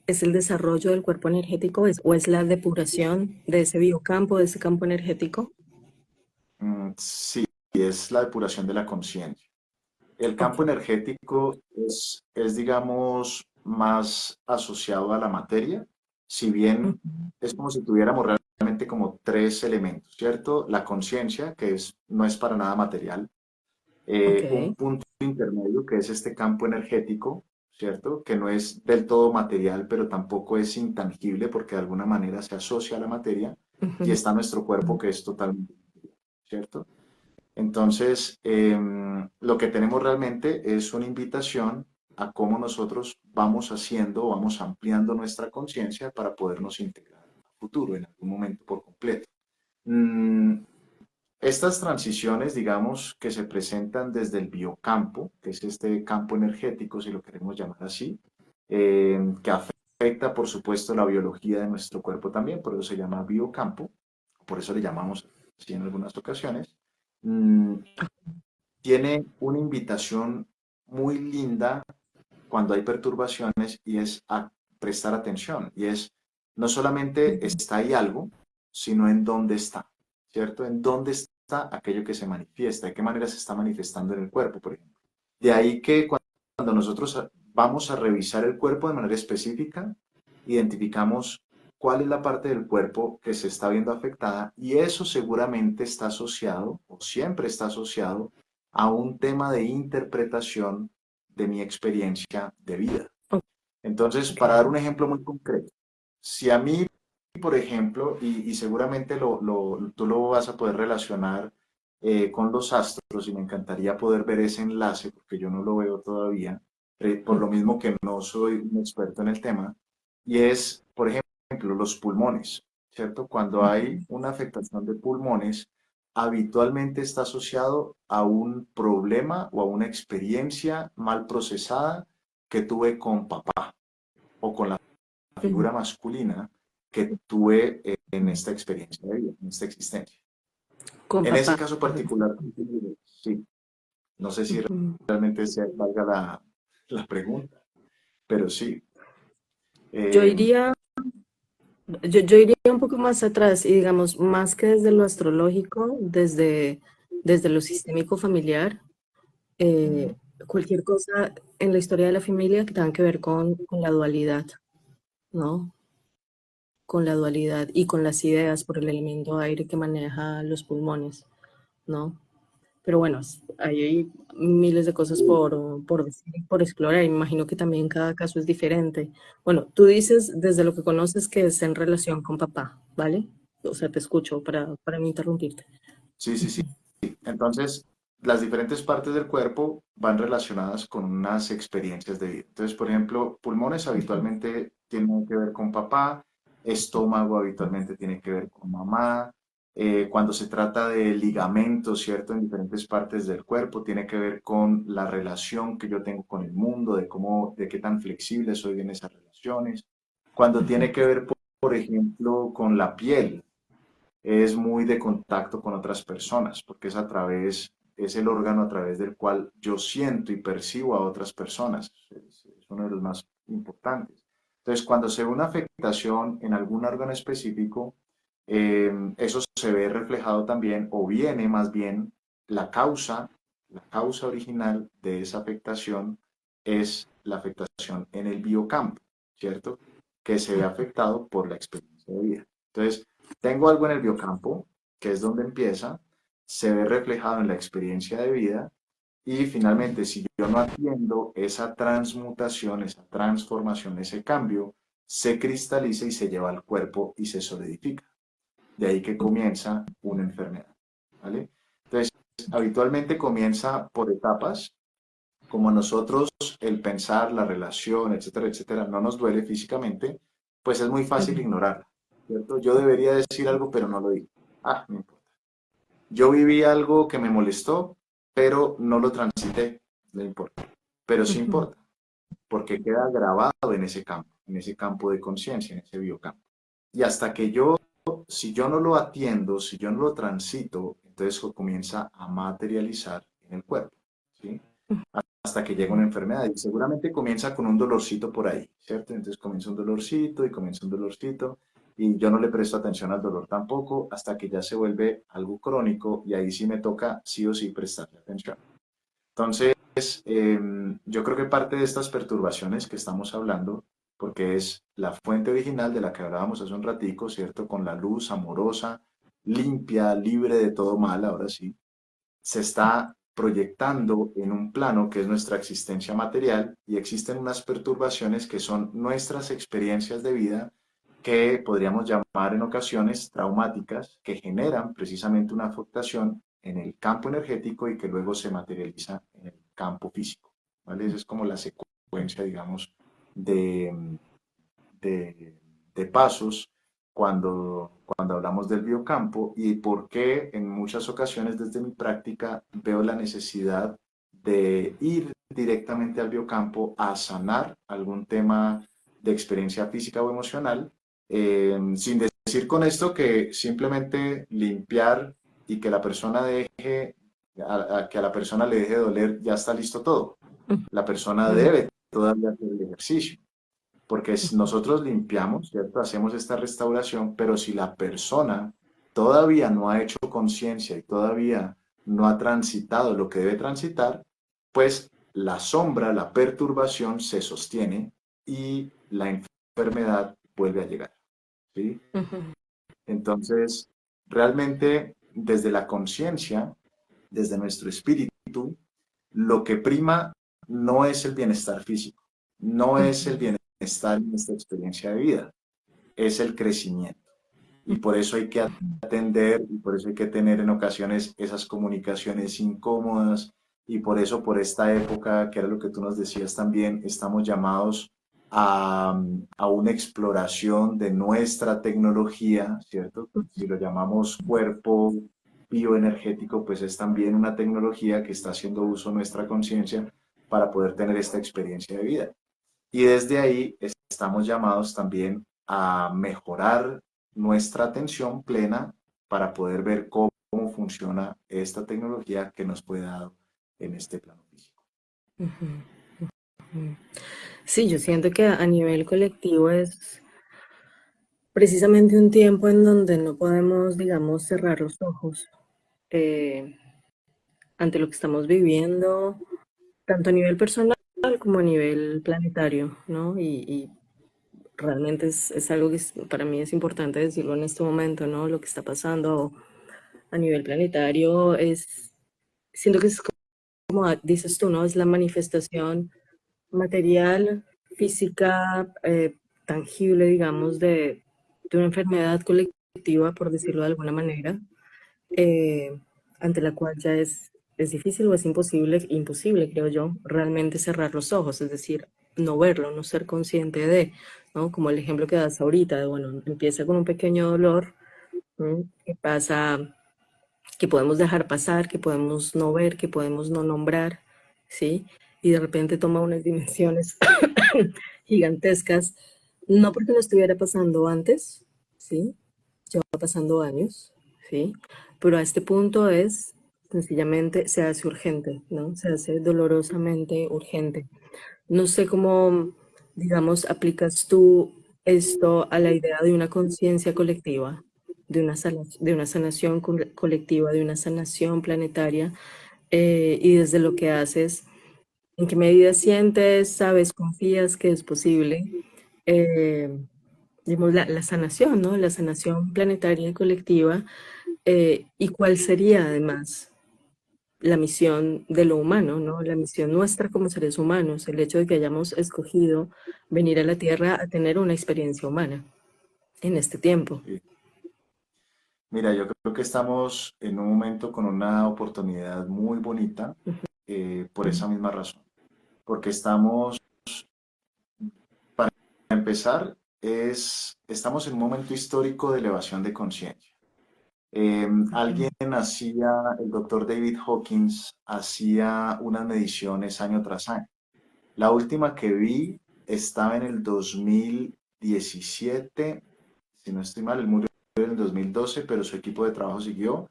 es el desarrollo del cuerpo energético o es la depuración de ese biocampo, de ese campo energético. Sí, es la depuración de la conciencia. El Ok. campo energético digamos, más asociado a la materia, si bien Ujú. es como si tuviéramos realmente como tres elementos, ¿cierto? La conciencia, no es para nada material, Ok. un punto intermedio, que es este campo energético, ¿cierto? Que no es del todo material, pero tampoco es intangible porque de alguna manera se asocia a la materia, y Ujú. está nuestro cuerpo que es totalmente, ¿cierto? Entonces, lo que tenemos realmente es una invitación a cómo nosotros vamos haciendo, vamos ampliando nuestra conciencia para podernos integrar a futuro, en algún momento por completo. Mm, Estas transiciones, digamos, que se presentan desde el biocampo, que es este campo energético, si lo queremos llamar así, que afecta, por supuesto, la biología de nuestro cuerpo también, por eso se llama biocampo, por eso le llamamos así en algunas ocasiones. mm, Tiene una invitación muy linda cuando hay perturbaciones y es a prestar atención. Y es, no solamente está ahí algo, sino en dónde está, ¿cierto? En dónde está aquello que se manifiesta, de qué manera se está manifestando en el cuerpo, por ejemplo. De ahí que cuando nosotros vamos a revisar el cuerpo de manera específica, identificamos cuál es la parte del cuerpo que se está viendo afectada y eso seguramente está asociado o siempre está asociado a un tema de interpretación de mi experiencia de vida. Entonces, Ok. para dar un ejemplo muy concreto, si a mí por ejemplo, y seguramente tú lo vas a poder relacionar con los astros, y me encantaría poder ver ese enlace, porque yo no lo veo todavía, por lo mismo que no soy un experto en el tema, y es, por ejemplo, los pulmones, ¿cierto? Cuando hay una afectación de pulmones, habitualmente está asociado a un problema o a una experiencia mal procesada que tuve con papá o con la Ujú. figura masculina que tuve en esta experiencia de vida, en esta existencia. Con En ese papá. caso particular, sí, no sé si Ujú. realmente valga la pregunta, pero sí. Yo Eh, iría, yo iría un poco más atrás y digamos, más que desde lo astrológico, desde lo sistémico familiar, ujú, cualquier cosa en la historia de la familia que tenga que ver con la dualidad, ¿no? Con la dualidad y con las ideas por el elemento aire que maneja los pulmones, ¿no? Pero bueno, hay miles de cosas por decir, por explorar. Imagino que también cada caso es diferente. Bueno, tú dices desde lo que conoces que es en relación con papá, ¿vale? O sea, te escucho para no interrumpirte. sí, sí, sí. Entonces, las diferentes partes del cuerpo van relacionadas con unas experiencias de vida. Entonces, por ejemplo, pulmones Ujú. habitualmente tienen que ver con papá, estómago habitualmente tiene que ver con mamá. Cuando se trata de ligamentos, ¿cierto? En diferentes partes del cuerpo, tiene que ver con la relación que yo tengo con el mundo, de qué tan flexible soy en esas relaciones. Cuando tiene que ver, por ejemplo, con la piel, es muy de contacto con otras personas, porque es el órgano a través del cual yo siento y percibo a otras personas. Es uno de los más importantes. Entonces, cuando se ve una afectación en algún órgano específico, eso se ve reflejado también, o viene más bien, la la causa original de esa afectación es la afectación en el biocampo, ¿cierto? Que se ve afectado por la experiencia de vida. Entonces, tengo algo en el biocampo, que es donde empieza, se ve reflejado en la experiencia de vida, y finalmente, si yo no atiendo esa transmutación, esa transformación, ese cambio, se cristaliza y se lleva al cuerpo y se solidifica. De ahí que comienza una enfermedad, ¿vale? Entonces, habitualmente comienza por etapas. Como a nosotros el pensar, la relación, etcétera, etcétera, no nos duele físicamente, pues es muy fácil Ujú. ignorarla, ¿cierto? Yo debería decir algo, pero no lo digo. Ah, no importa. Yo viví algo que me molestó, pero no lo transité, no importa. Pero sí Ujú. importa, porque queda grabado en ese campo de conciencia, en ese biocampo. Y hasta que si yo no lo atiendo, si yo no lo transito, entonces comienza a materializar en el cuerpo, ¿sí? Hasta que llega una enfermedad, y seguramente comienza con un dolorcito por ahí, ¿cierto? Entonces comienza un dolorcito y comienza un dolorcito, y yo no le presto atención al dolor tampoco, hasta que ya se vuelve algo crónico, y ahí sí me toca sí o sí prestarle atención. Entonces, yo creo que parte de estas perturbaciones que estamos hablando, porque es la fuente original de la que hablábamos hace un ratico, ¿cierto? Con la luz amorosa, limpia, libre de todo mal, ahora sí, se está proyectando en un plano que es nuestra existencia material, y existen unas perturbaciones que son nuestras experiencias de vida, que podríamos llamar en ocasiones traumáticas, que generan precisamente una afectación en el campo energético y que luego se materializa en el campo físico, ¿vale? Esa es como la secuencia, digamos, de, de pasos cuando hablamos del biocampo, y por qué en muchas ocasiones desde mi práctica veo la necesidad de ir directamente al biocampo a sanar algún tema de experiencia física o emocional, sin decir con esto que simplemente limpiar y que la persona que a la persona le deje de doler, ya está listo todo. La persona Ujú. debe todavía hacer el ejercicio, porque nosotros limpiamos, ¿cierto? Hacemos esta restauración, pero si la persona todavía no ha hecho conciencia y todavía no ha transitado lo que debe transitar, pues la sombra, la perturbación se sostiene y la enfermedad vuelve a llegar, ¿sí? Ujú. Entonces, realmente desde la conciencia, desde nuestro espíritu, lo que prima no es el bienestar físico, no es el Ujú. bienestar en nuestra experiencia de vida, es el crecimiento. Y por eso hay que atender y por eso hay que tener en ocasiones esas comunicaciones incómodas y por eso por esta época, que era lo que tú nos decías también, estamos llamados a una exploración de nuestra tecnología, ¿cierto? Si lo llamamos cuerpo bioenergético, pues es también una tecnología que está haciendo uso de nuestra conciencia para poder tener esta experiencia de vida. Y desde ahí estamos llamados también a mejorar nuestra atención plena para poder ver cómo funciona esta tecnología que nos fue dado en este plano físico. Ujú, ujú. Sí, yo siento que a nivel colectivo es precisamente un tiempo en donde no podemos, digamos, cerrar los ojos eh, ante lo que estamos viviendo, tanto a nivel personal como a nivel planetario, ¿no? Y realmente es algo que para mí es importante decirlo en este momento, ¿no? Lo que está pasando a nivel planetario siento que es como dices tú, ¿no? Es la manifestación material, física, tangible, digamos, de una enfermedad colectiva, por decirlo de alguna manera, eh, ante la cual ya es difícil o es imposible, creo yo, realmente cerrar los ojos, es decir, no verlo, no ser consciente de, ¿no? Como el ejemplo que das ahorita, de, bueno, empieza con un pequeño dolor, ¿no? Que pasa, que podemos dejar pasar, que podemos no ver, que podemos no nombrar, ¿sí? Y de repente toma unas dimensiones gigantescas, no porque no estuviera pasando antes, ¿sí? Lleva pasando años, ¿sí? Pero a este punto sencillamente, se hace urgente, ¿no? Se hace dolorosamente urgente. No sé cómo, digamos, aplicas tú esto a la idea de una conciencia colectiva, de una sanación colectiva, de una sanación planetaria, y desde lo que haces, ¿en qué medida sientes, sabes, confías que es posible, eh, digamos, la sanación, ¿no? La sanación planetaria y colectiva, y cuál sería además la misión de lo humano, ¿no? La misión nuestra como seres humanos, el hecho de que hayamos escogido venir a la Tierra a tener una experiencia humana en este tiempo. Sí. Mira, yo creo que estamos en un momento con una oportunidad muy bonita por esa misma razón, porque para empezar, estamos en un momento histórico de elevación de conciencia. Alguien hacía, el doctor David Hawkins hacía unas mediciones año tras año. La última que vi estaba en el 2017, si no estoy mal, él murió en el 2012, pero su equipo de trabajo siguió.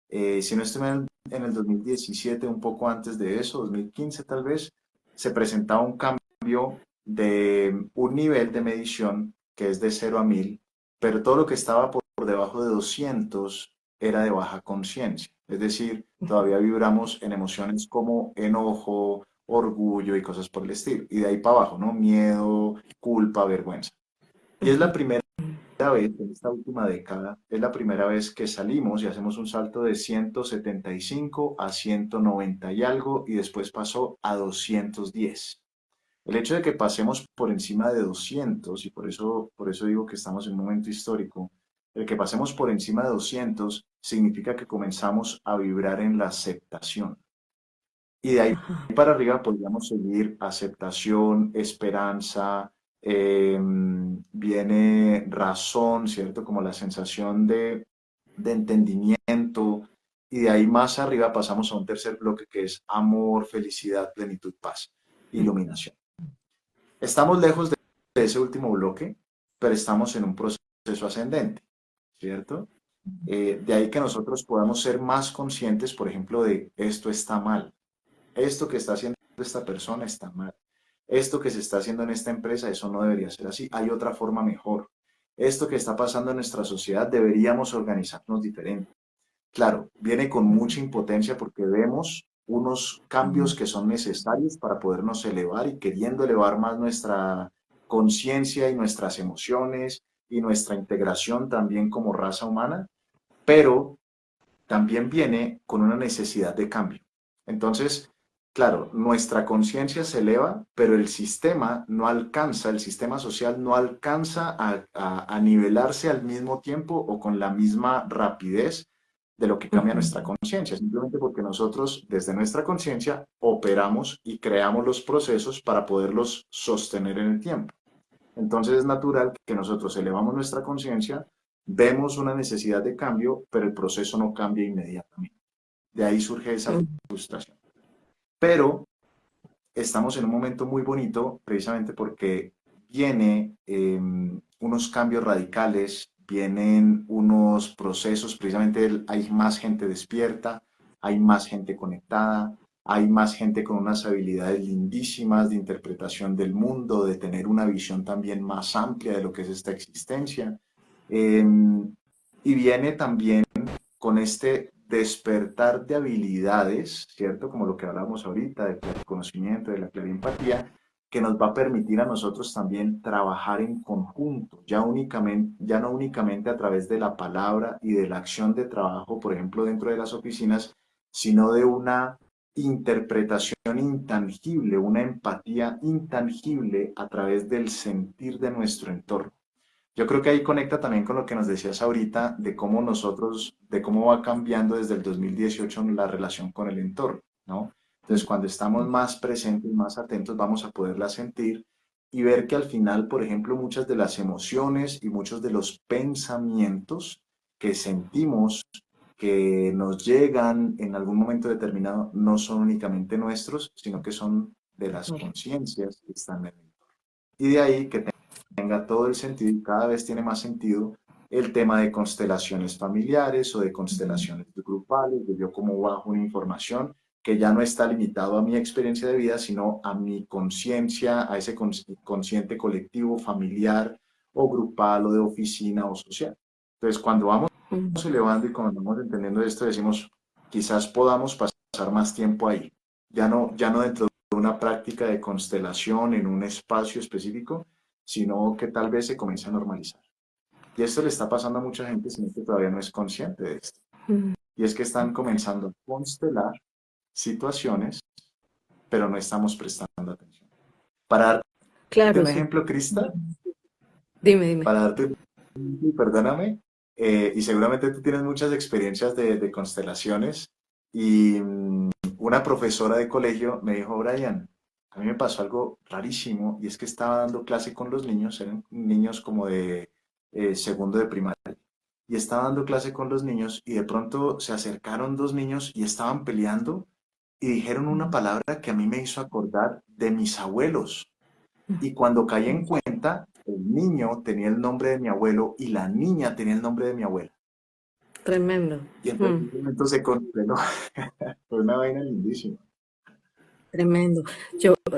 Si no estoy mal, en el 2017, un poco antes de eso, 2015 tal vez, se presentaba un cambio de un nivel de medición que es de 0 a 1000, pero todo lo que estaba por debajo de 200 era de baja conciencia. Es decir, todavía vibramos en emociones como enojo, orgullo y cosas por el estilo. Y de ahí para abajo, ¿no? Miedo, culpa, vergüenza. Y es la primera vez, en esta última década, es la primera vez que salimos y hacemos un salto de 175 a 190 y algo y después pasó a 210. El hecho de que pasemos por encima de 200, y por eso digo que estamos en un momento histórico, el que pasemos por encima de 200 significa que comenzamos a vibrar en la aceptación. Y de ahí Ajá. para arriba podríamos seguir aceptación, esperanza, viene razón, ¿cierto? Como la sensación de entendimiento. Y de ahí más arriba pasamos a un tercer bloque que es amor, felicidad, plenitud, paz, iluminación. Estamos lejos de ese último bloque, pero estamos en un proceso ascendente, ¿cierto? De ahí que nosotros podamos ser más conscientes, por ejemplo, de esto está mal, esto que está haciendo esta persona está mal, esto que se está haciendo en esta empresa, eso no debería ser así, hay otra forma mejor, esto que está pasando en nuestra sociedad, deberíamos organizarnos diferente. Claro, viene con mucha impotencia porque vemos unos cambios que son necesarios para podernos elevar y queriendo elevar más nuestra conciencia y nuestras emociones y nuestra integración también como raza humana, pero también viene con una necesidad de cambio. Entonces, claro, nuestra conciencia se eleva, pero el sistema no alcanza, el sistema social no alcanza a nivelarse al mismo tiempo o con la misma rapidez de lo que cambia Ujú. nuestra conciencia, simplemente porque nosotros desde nuestra conciencia operamos y creamos los procesos para poderlos sostener en el tiempo. Entonces es natural que nosotros elevamos nuestra conciencia, vemos una necesidad de cambio, pero el proceso no cambia inmediatamente. De ahí surge esa Mm. frustración. Pero estamos en un momento muy bonito precisamente porque viene unos cambios radicales, vienen unos procesos, precisamente hay más gente despierta, hay más gente conectada, hay más gente con unas habilidades lindísimas de interpretación del mundo, de tener una visión también más amplia de lo que es esta existencia. Y viene también con este despertar de habilidades, ¿cierto? Como lo que hablábamos ahorita, del conocimiento, de la clariempatía, que nos va a permitir a nosotros también trabajar en conjunto, ya no únicamente a través de la palabra y de la acción de trabajo, por ejemplo, dentro de las oficinas, sino de una interpretación intangible, una empatía intangible a través del sentir de nuestro entorno. Yo creo que ahí conecta también con lo que nos decías ahorita de cómo nosotros, de cómo va cambiando desde el 2018 la relación con el entorno, ¿no? Entonces, cuando estamos más presentes, más atentos, vamos a poderla sentir y ver que al final, por ejemplo, muchas de las emociones y muchos de los pensamientos que sentimos, que nos llegan en algún momento determinado, no son únicamente nuestros, sino que son de las conciencias que están en el entorno. Y de ahí que tenga todo el sentido y cada vez tiene más sentido el tema de constelaciones familiares o de constelaciones grupales, de yo cómo bajo una información que ya no está limitado a mi experiencia de vida, sino a mi conciencia, a ese consciente colectivo, familiar o grupal o de oficina o social. Entonces, cuando vamos Mm. elevando y cuando vamos entendiendo esto, decimos, quizás podamos pasar más tiempo ahí, ya no dentro de una práctica de constelación en un espacio específico, sino que tal vez se comience a normalizar. Y esto le está pasando a mucha gente, sino que todavía no es consciente de esto. Mm. Y es que están comenzando a constelar situaciones, pero no estamos prestando atención. Para darte Claro, un sí. ejemplo, Crista, Dime, dime. para darte un ejemplo, perdóname, y seguramente tú tienes muchas experiencias de constelaciones, y una profesora de colegio me dijo, Brian, a mí me pasó algo rarísimo, y es que estaba dando clase con los niños, eran niños como de segundo de primaria, y estaba dando clase con los niños, y de pronto se acercaron dos niños y estaban peleando, y dijeron una palabra que a mí me hizo acordar de mis abuelos. Y cuando caí en cuenta, el niño tenía el nombre de mi abuelo y la niña tenía el nombre de mi abuela. Tremendo. Y entonces Mm. en ese momento se congeló. Fue una vaina lindísima. Tremendo.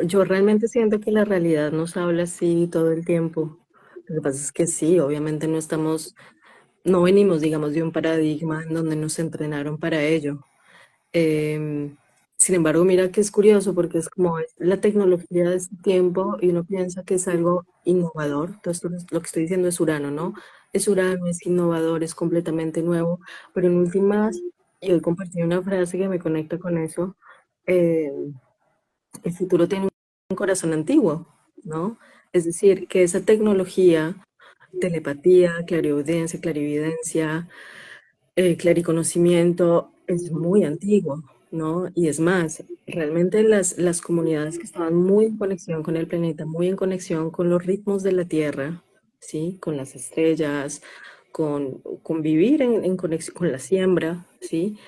Yo realmente siento que la realidad nos habla así todo el tiempo. Lo que pasa es que sí, obviamente no venimos, digamos, de un paradigma en donde nos entrenaron para ello. Em, Sin embargo, mira que es curioso porque es como es la tecnología de este tiempo y uno piensa que es algo innovador. Entonces, lo que estoy diciendo es Urano, ¿no? Es Urano, es innovador, es completamente nuevo, pero en últimas, y hoy compartí una frase que me conecta con eso, em, el futuro tiene un corazón antiguo, ¿no? Es decir, que esa tecnología, telepatía, clariaudiencia, clarividencia, clariconocimiento, es muy antiguo, ¿no? Y es más, realmente las comunidades que estaban muy en conexión con el planeta, muy en conexión con los ritmos de la Tierra, ¿sí? Con las estrellas, con vivir en conexión con la siembra, ¿sí?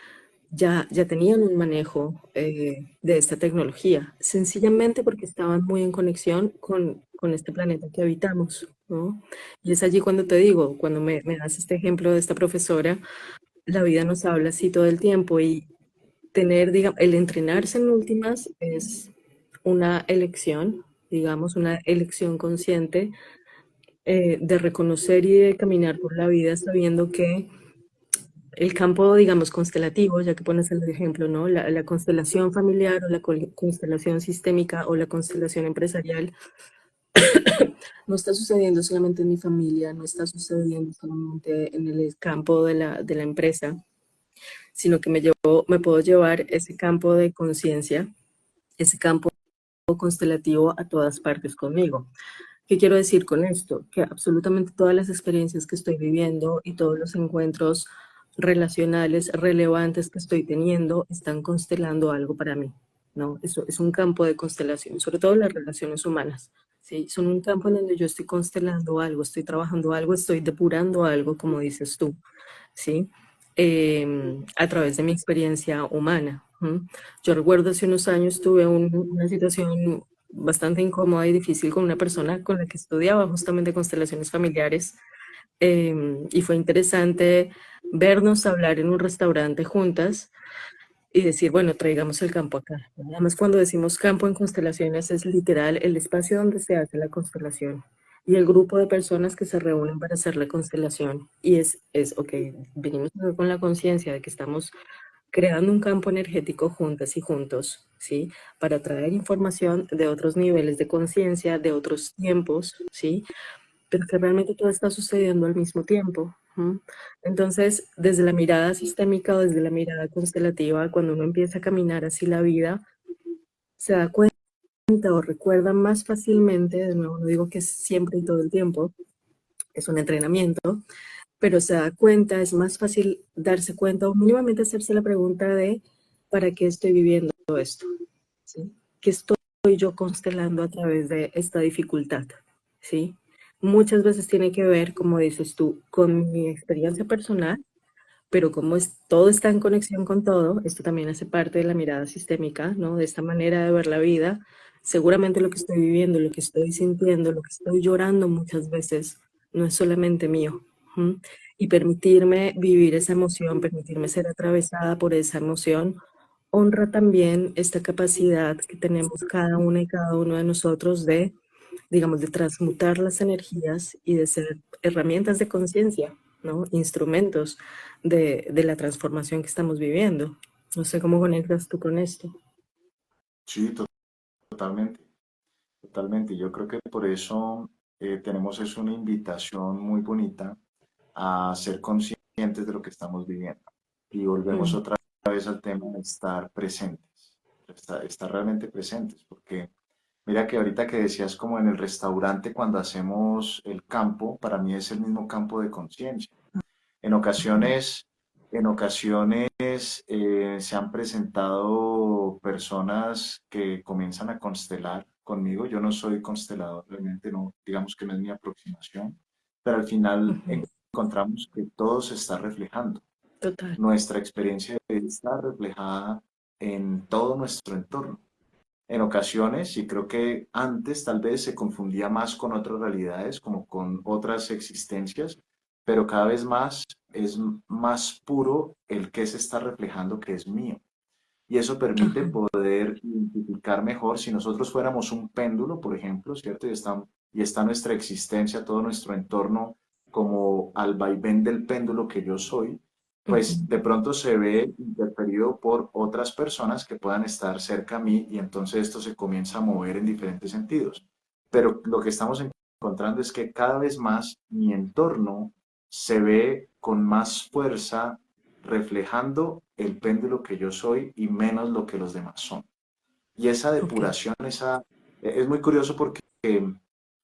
Ya tenían un manejo de esta tecnología, sencillamente porque estaban muy en conexión con este planeta que habitamos, ¿no? Y es allí cuando te digo, cuando me das este ejemplo de esta profesora, la vida nos habla así todo el tiempo y tener, digamos, el entrenarse en últimas es una elección, digamos, una elección consciente de reconocer y de caminar por la vida sabiendo que el campo, digamos, constelativo, ya que pones el ejemplo, ¿no? La constelación familiar o la constelación sistémica o la constelación empresarial no está sucediendo solamente en mi familia, no está sucediendo solamente en el campo de la empresa, sino que me puedo llevar ese campo de conciencia ese campo constelativo a todas partes conmigo. ¿Qué quiero decir con esto? Que absolutamente todas las experiencias que estoy viviendo y todos los encuentros relacionales relevantes que estoy teniendo están constelando algo para mí, ¿no? Eso es un campo de constelación, sobre todo las relaciones humanas, ¿sí? Son un campo en donde yo estoy constelando algo, estoy trabajando algo, estoy depurando algo, como dices tú, ¿sí? A través de mi experiencia humana. Yo recuerdo hace unos años tuve una situación bastante incómoda y difícil con una persona con la que estudiaba justamente constelaciones familiares, y fue interesante vernos hablar en un restaurante juntas y decir, bueno, traigamos el campo acá. Además, cuando decimos campo en constelaciones es literal el espacio donde se hace la constelación y el grupo de personas que se reúnen para hacer la constelación. Y ok, venimos con la conciencia de que estamos creando un campo energético juntas y juntos, ¿sí? Para traer información de otros niveles de conciencia, de otros tiempos, ¿sí? Pero que realmente todo está sucediendo al mismo tiempo. Entonces, desde la mirada sistémica o desde la mirada constelativa, cuando uno empieza a caminar así la vida, se da cuenta o recuerda más fácilmente, de nuevo, no digo que es siempre y todo el tiempo, es un entrenamiento, pero se da cuenta, es más fácil darse cuenta o mínimamente hacerse la pregunta de ¿para qué estoy viviendo esto? ¿Sí? ¿Qué estoy yo constelando a través de esta dificultad? ¿Sí? Muchas veces tiene que ver, como dices tú, con mi experiencia personal, pero como todo está en conexión con todo, esto también hace parte de la mirada sistémica, ¿no? De esta manera de ver la vida, seguramente lo que estoy viviendo, lo que estoy sintiendo, lo que estoy llorando muchas veces, no es solamente mío. ¿Mm? Y permitirme vivir esa emoción, permitirme ser atravesada por esa emoción, honra también esta capacidad que tenemos cada una y cada uno de nosotros de, digamos, de transmutar las energías y de ser herramientas de conciencia, ¿no? Instrumentos de la transformación que estamos viviendo. No sé cómo conectas tú con esto. Sí, totalmente, totalmente. Yo creo que por eso tenemos es una invitación muy bonita a ser conscientes de lo que estamos viviendo. Y volvemos Mm, otra vez al tema de estar presentes, estar realmente presentes, porque mira que ahorita que decías como en el restaurante cuando hacemos el campo, para mí es el mismo campo de conciencia. En ocasiones, en ocasiones se han presentado personas que comienzan a constelar conmigo. Yo no soy constelador, realmente no, digamos que no es mi aproximación, pero al final ujú. encontramos que todo se está reflejando. Total. Nuestra experiencia está reflejada en todo nuestro entorno. En ocasiones, y creo que antes tal vez se confundía más con otras realidades, como con otras existencias, pero cada vez más es más puro el que se está reflejando que es mío. Y eso permite Ajá. poder identificar mejor si nosotros fuéramos un péndulo, por ejemplo, ¿cierto? Y está nuestra existencia, todo nuestro entorno como al vaivén del péndulo que yo soy, pues Ujú. de pronto se ve interferido por otras personas que puedan estar cerca a mí y entonces esto se comienza a mover en diferentes sentidos. Pero lo que estamos encontrando es que cada vez más mi entorno se ve con más fuerza reflejando el péndulo que yo soy y menos lo que los demás son. Y esa Ok. depuración, es muy curioso porque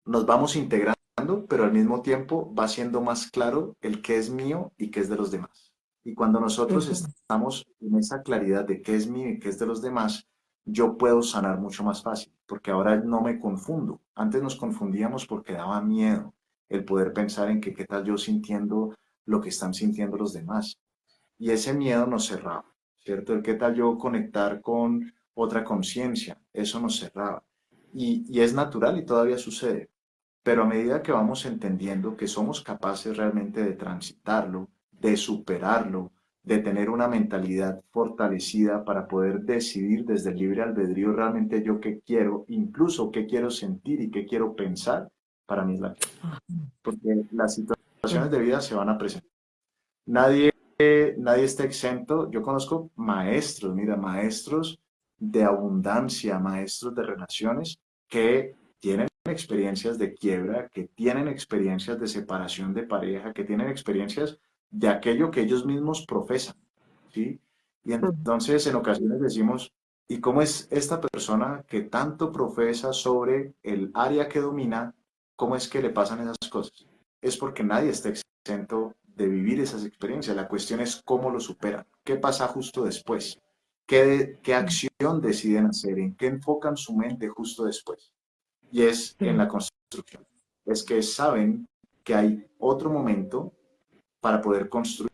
nos vamos integrando, pero al mismo tiempo va siendo más claro el qué es mío y qué es de los demás. Y cuando nosotros Ujú. estamos en esa claridad de qué es mío y qué es de los demás, yo puedo sanar mucho más fácil, porque ahora no me confundo. Antes nos confundíamos porque daba miedo el poder pensar en que qué tal yo sintiendo lo que están sintiendo los demás y ese miedo nos cerraba, ¿cierto? El qué tal yo conectar con otra conciencia, eso nos cerraba. Y es natural y todavía sucede, pero a medida que vamos entendiendo que somos capaces realmente de transitarlo, de superarlo, de tener una mentalidad fortalecida para poder decidir desde el libre albedrío realmente yo qué quiero, incluso qué quiero sentir y qué quiero pensar, para mí es la clave. Porque las situaciones de Ujú. vida se van a presentar. Nadie, nadie está exento. Yo conozco maestros, mira, maestros de abundancia, maestros de relaciones que tienen experiencias de quiebra, que tienen experiencias de separación de pareja, que tienen experiencias de aquello que ellos mismos profesan, ¿sí? Y Ujú. entonces en ocasiones decimos, ¿Y cómo es esta persona que tanto profesa sobre el área que domina, cómo es que le pasan esas cosas? Es porque nadie está exento de vivir esas experiencias. La cuestión es cómo lo superan, qué pasa justo después, qué acción deciden hacer, en qué enfocan su mente justo después. Y es en Mm, la construcción. Es que saben que hay otro momento para poder construir,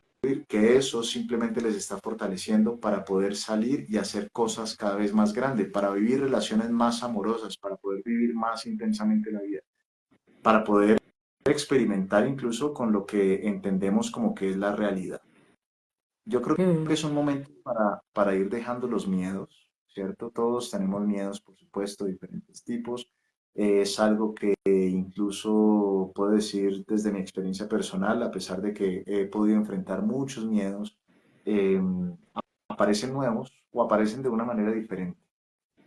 que eso simplemente les está fortaleciendo para poder salir y hacer cosas cada vez más grandes, para vivir relaciones más amorosas, para poder vivir más intensamente la vida, para poder experimentar incluso con lo que entendemos como que es la realidad. Yo creo que mm, es un momento para ir dejando los miedos, ¿cierto? Todos tenemos miedos, por supuesto, diferentes tipos. Es algo que incluso puedo decir desde mi experiencia personal, a pesar de que he podido enfrentar muchos miedos, eh, aparecen nuevos o aparecen de una manera diferente,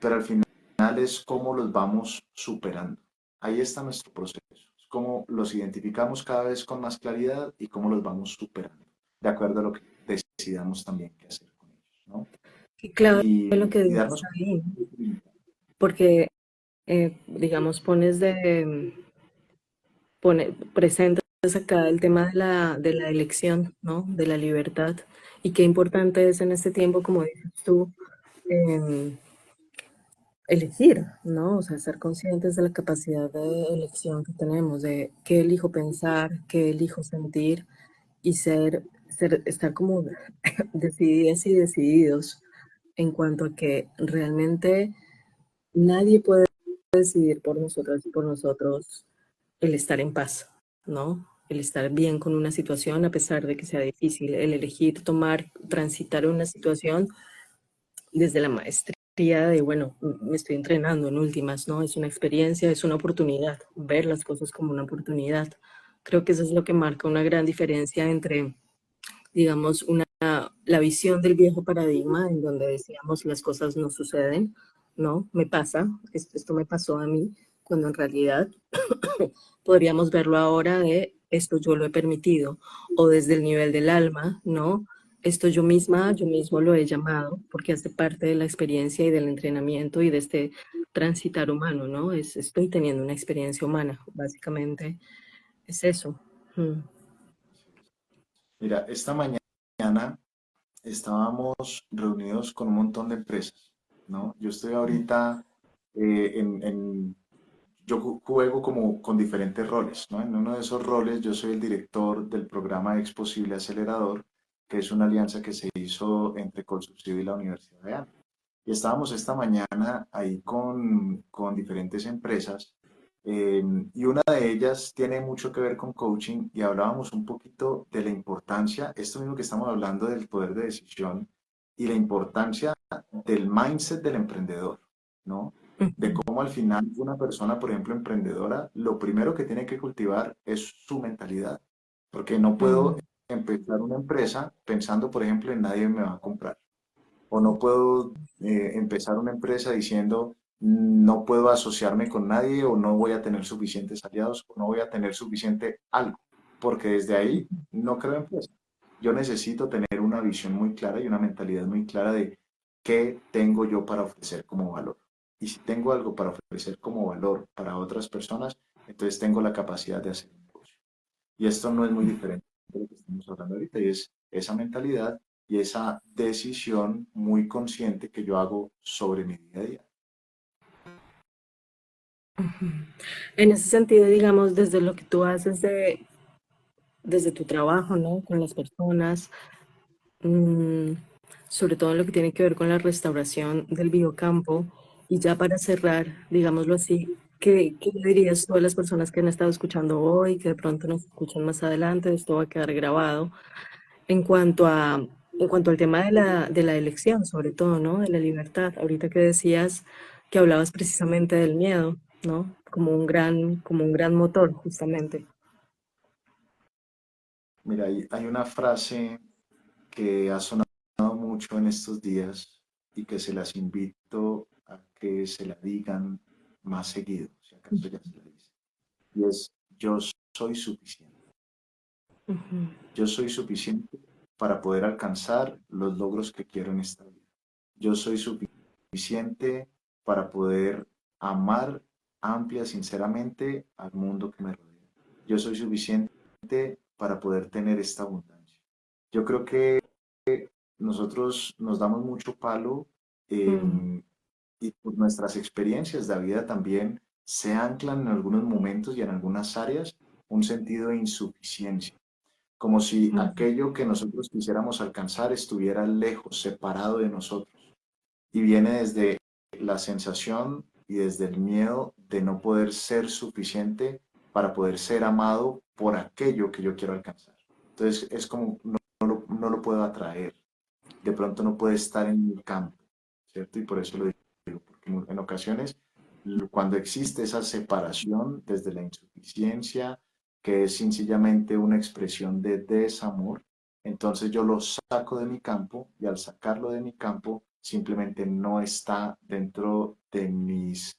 pero al final es cómo los vamos superando. Ahí está nuestro proceso, es cómo los identificamos cada vez con más claridad y cómo los vamos superando, de acuerdo a lo que decidamos también qué hacer con ellos, ¿no? y clave lo que Y dices darnos ahí, cuenta. porque, digamos, presentas acá el tema de la elección, ¿no? De la libertad. Y qué importante es en este tiempo, como dices tú, em, elegir, ¿no? O sea, ser conscientes de la capacidad de elección que tenemos, de qué elijo pensar, qué elijo sentir y estar como decididas y decididos en cuanto a que realmente nadie puede decidir por nosotras y por nosotros el estar en paz, ¿no? El estar bien con una situación a pesar de que sea difícil, el elegir tomar, transitar una situación desde la maestría de, bueno, me estoy entrenando en últimas, ¿no? Es una experiencia, es una oportunidad, ver las cosas como una oportunidad. Creo que eso es lo que marca una gran diferencia entre, digamos, la visión del viejo paradigma en donde decíamos las cosas no suceden, ¿no? Me pasa, esto me pasó a mí, cuando en realidad podríamos verlo ahora de esto yo lo he permitido, o desde el nivel del alma, ¿no? Esto yo misma, yo mismo lo he llamado, porque hace parte de la experiencia y del entrenamiento y de este transitar humano, ¿no? Estoy teniendo una experiencia humana, básicamente es eso. Mm. Mira, esta mañana estábamos reunidos con un montón de empresas, ¿no? Yo estoy ahorita yo juego como con diferentes roles, ¿no? En uno de esos roles yo soy el director del programa Exposible Acelerador, que es una alianza que se hizo entre Colsubsidio y la Universidad de ANA. Y estábamos esta mañana ahí con diferentes empresas y una de ellas tiene mucho que ver con coaching y hablábamos un poquito de la importancia, esto mismo que estamos hablando del poder de decisión y la importancia del mindset del emprendedor, ¿no? De cómo al final una persona, por ejemplo, emprendedora, lo primero que tiene que cultivar es su mentalidad, porque no puedo Mm, empezar una empresa pensando, por ejemplo, en nadie me va a comprar, o no puedo empezar una empresa diciendo no puedo asociarme con nadie o no voy a tener suficientes aliados o no voy a tener suficiente algo, porque desde ahí no creo empresa. Yo necesito tener una visión muy clara y una mentalidad muy clara de qué tengo yo para ofrecer como valor. Y si tengo algo para ofrecer como valor para otras personas, entonces tengo la capacidad de hacer un negocio. Y esto no es muy diferente de lo que estamos hablando ahorita, y es esa mentalidad y esa decisión muy consciente que yo hago sobre mi día a día. En ese sentido, digamos, desde lo que tú haces desde tu trabajo, ¿no? Con las personas, mm, sobre todo en lo que tiene que ver con la restauración del biocampo. Y ya para cerrar, digámoslo así, ¿qué le dirías tú a las personas que han estado escuchando hoy, que de pronto nos escuchan más adelante? Esto va a quedar grabado. En cuanto en cuanto al tema de la elección, sobre todo, ¿no? De la libertad. Ahorita que decías que hablabas precisamente del miedo, ¿no? Como un gran motor, justamente. Mira, hay una frase que ha sonado mucho en estos días y que se las invito a que se la digan más seguido, si acaso ya se la dice. Y es, yo soy suficiente. Ujú, Yo soy suficiente para poder alcanzar los logros que quiero en esta vida. Yo soy suficiente suficiente para poder amar amplia, sinceramente al mundo que me rodea. Yo soy suficiente para poder tener esta abundancia. Yo creo que nosotros nos damos mucho palo mm, y por nuestras experiencias de vida también se anclan en algunos momentos y en algunas áreas un sentido de insuficiencia, como si mm, aquello que nosotros quisiéramos alcanzar estuviera lejos, separado de nosotros, y viene desde la sensación y desde el miedo de no poder ser suficiente para poder ser amado por aquello que yo quiero alcanzar. Entonces es como no lo puedo atraer, de pronto no puede estar en mi campo, ¿cierto? Y por eso lo digo, porque en ocasiones cuando existe esa separación desde la insuficiencia, que es sencillamente una expresión de desamor, entonces yo lo saco de mi campo y al sacarlo de mi campo simplemente no está dentro de mis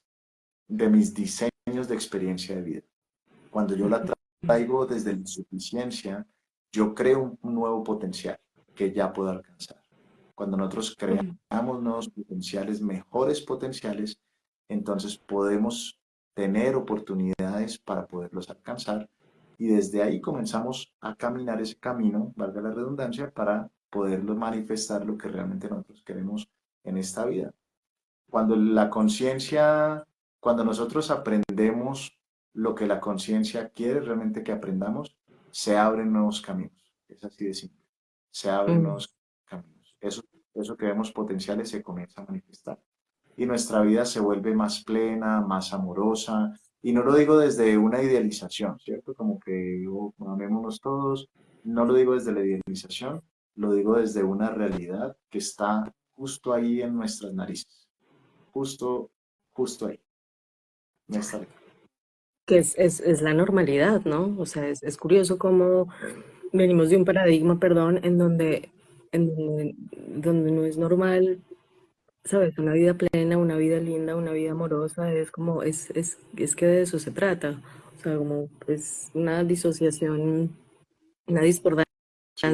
diseños de experiencia de vida. Cuando yo la traigo desde la insuficiencia, yo creo un nuevo potencial que ya puedo alcanzar. Cuando nosotros mm, creamos nuevos potenciales, mejores potenciales, entonces podemos tener oportunidades para poderlos alcanzar y desde ahí comenzamos a caminar ese camino, valga la redundancia, para poderlo manifestar lo que realmente nosotros queremos en esta vida. Cuando la conciencia, cuando nosotros aprendemos lo que la conciencia quiere realmente que aprendamos, se abren nuevos caminos. Es así de simple. Se abren mm. nuevos caminos. Eso que vemos potenciales se comienza a manifestar. Y nuestra vida se vuelve más plena, más amorosa. Y no lo digo desde una idealización, ¿cierto? Como que oh, amémonos todos. No lo digo desde la idealización, lo digo desde una realidad que está justo ahí en nuestras narices, justo, justo ahí, en esta vida. Que es la normalidad, ¿no? O sea, es curioso cómo venimos de un paradigma, perdón, donde no es normal, ¿sabes? Una vida plena, una vida linda, una vida amorosa, es como, es que de eso se trata. O sea, como es una disociación, una discordancia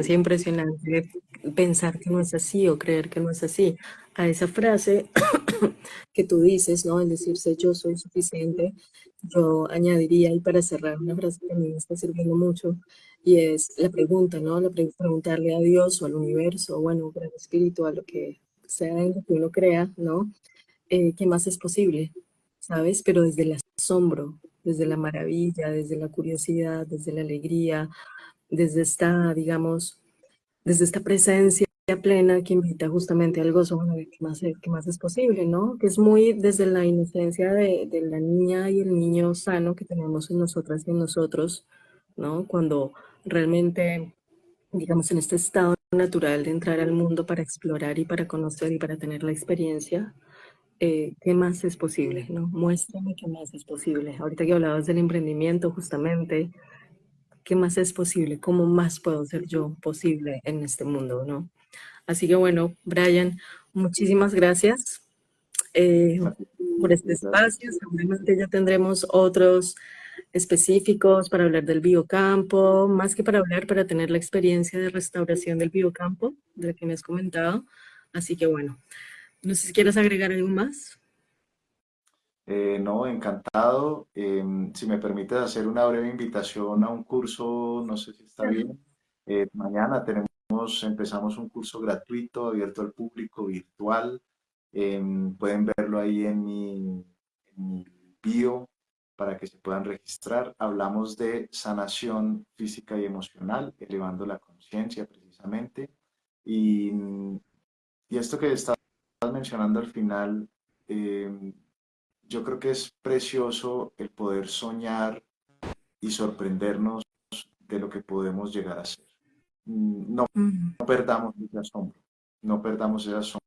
Sí, impresionante pensar que no es así o creer que no es así. A esa frase que tú dices, ¿no? El decirse yo soy suficiente, yo añadiría, y para cerrar, una frase que a mí me está sirviendo mucho, y es la pregunta, ¿no? Preguntarle a Dios o al universo, bueno, al espíritu, a lo que sea en lo que uno crea, ¿no? ¿Qué más es posible? ¿Sabes? Pero desde el asombro, desde la maravilla, desde la curiosidad, desde la alegría, desde esta, digamos, desde esta presencia plena que invita justamente al gozo, bueno, de qué más es posible, ¿no? Que es muy desde la inocencia de la niña y el niño sano que tenemos en nosotras y en nosotros, ¿no? Cuando realmente, digamos, en este estado natural de entrar al mundo para explorar y para conocer y para tener la experiencia, ¿qué más es posible, no? Muéstrame qué más es posible. Ahorita que hablabas del emprendimiento, justamente, ¿qué más es posible? ¿Cómo más puedo ser yo posible en este mundo, no? Así que bueno, Brian, muchísimas gracias eh, por este espacio. gracias. Seguramente ya tendremos otros específicos para hablar del biocampo, más que para hablar, para tener la experiencia de restauración del biocampo, de la que me has comentado. Así que bueno, no sé si quieres agregar algo más. No, encantado. Si me permites hacer una breve invitación a un curso, no sé si está bien. Mañana empezamos un curso gratuito, abierto al público, virtual. Pueden verlo ahí en mi bio para que se puedan registrar. Hablamos de sanación física y emocional, elevando la conciencia precisamente. Y, y esto que estabas mencionando al final, em, yo creo que es precioso el poder soñar y sorprendernos de lo que podemos llegar a ser. No, Mm, no perdamos ese asombro, no perdamos ese asombro.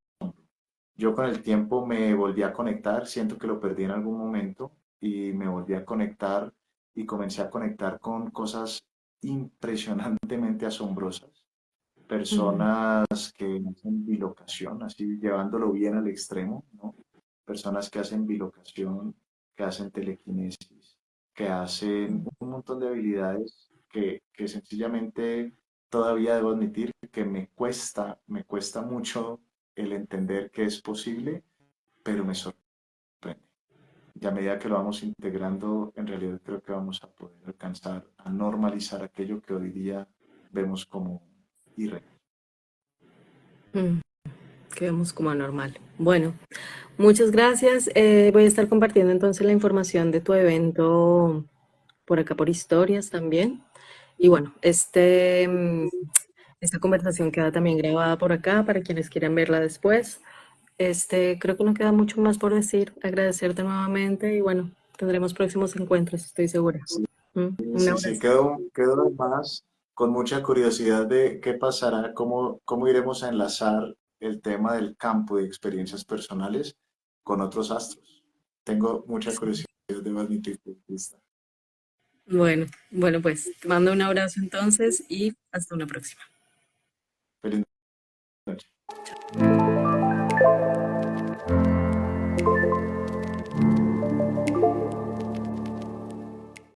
Yo con el tiempo me volví a conectar, siento que lo perdí en algún momento y me volví a conectar y comencé a conectar con cosas impresionantemente asombrosas. mm, Personas que hacen bilocación, así llevándolo bien al extremo, ¿no? Personas que hacen bilocación, que hacen telequinesis, que hacen un montón de habilidades que sencillamente todavía debo admitir que me cuesta mucho el entender que es posible, pero me sorprende. Y a medida que lo vamos integrando, en realidad creo que vamos a poder alcanzar a normalizar aquello que hoy día vemos como irreal. Mm, quedamos como normal. Bueno, muchas gracias. Voy a estar compartiendo entonces la información de tu evento por acá por historias también. Y bueno, esta conversación queda también grabada por acá para quienes quieran verla después. Creo que no queda mucho más por decir. Agradecerte nuevamente y bueno, tendremos próximos encuentros, estoy segura. Sí, Un sí, sí, abrazo. quedo además con mucha curiosidad de qué pasará, cómo iremos a enlazar el tema del campo de experiencias personales con otros astros. Tengo mucha Sí. curiosidad de ver mi punto de vista. Bueno, pues te mando un abrazo entonces y hasta una próxima. Pero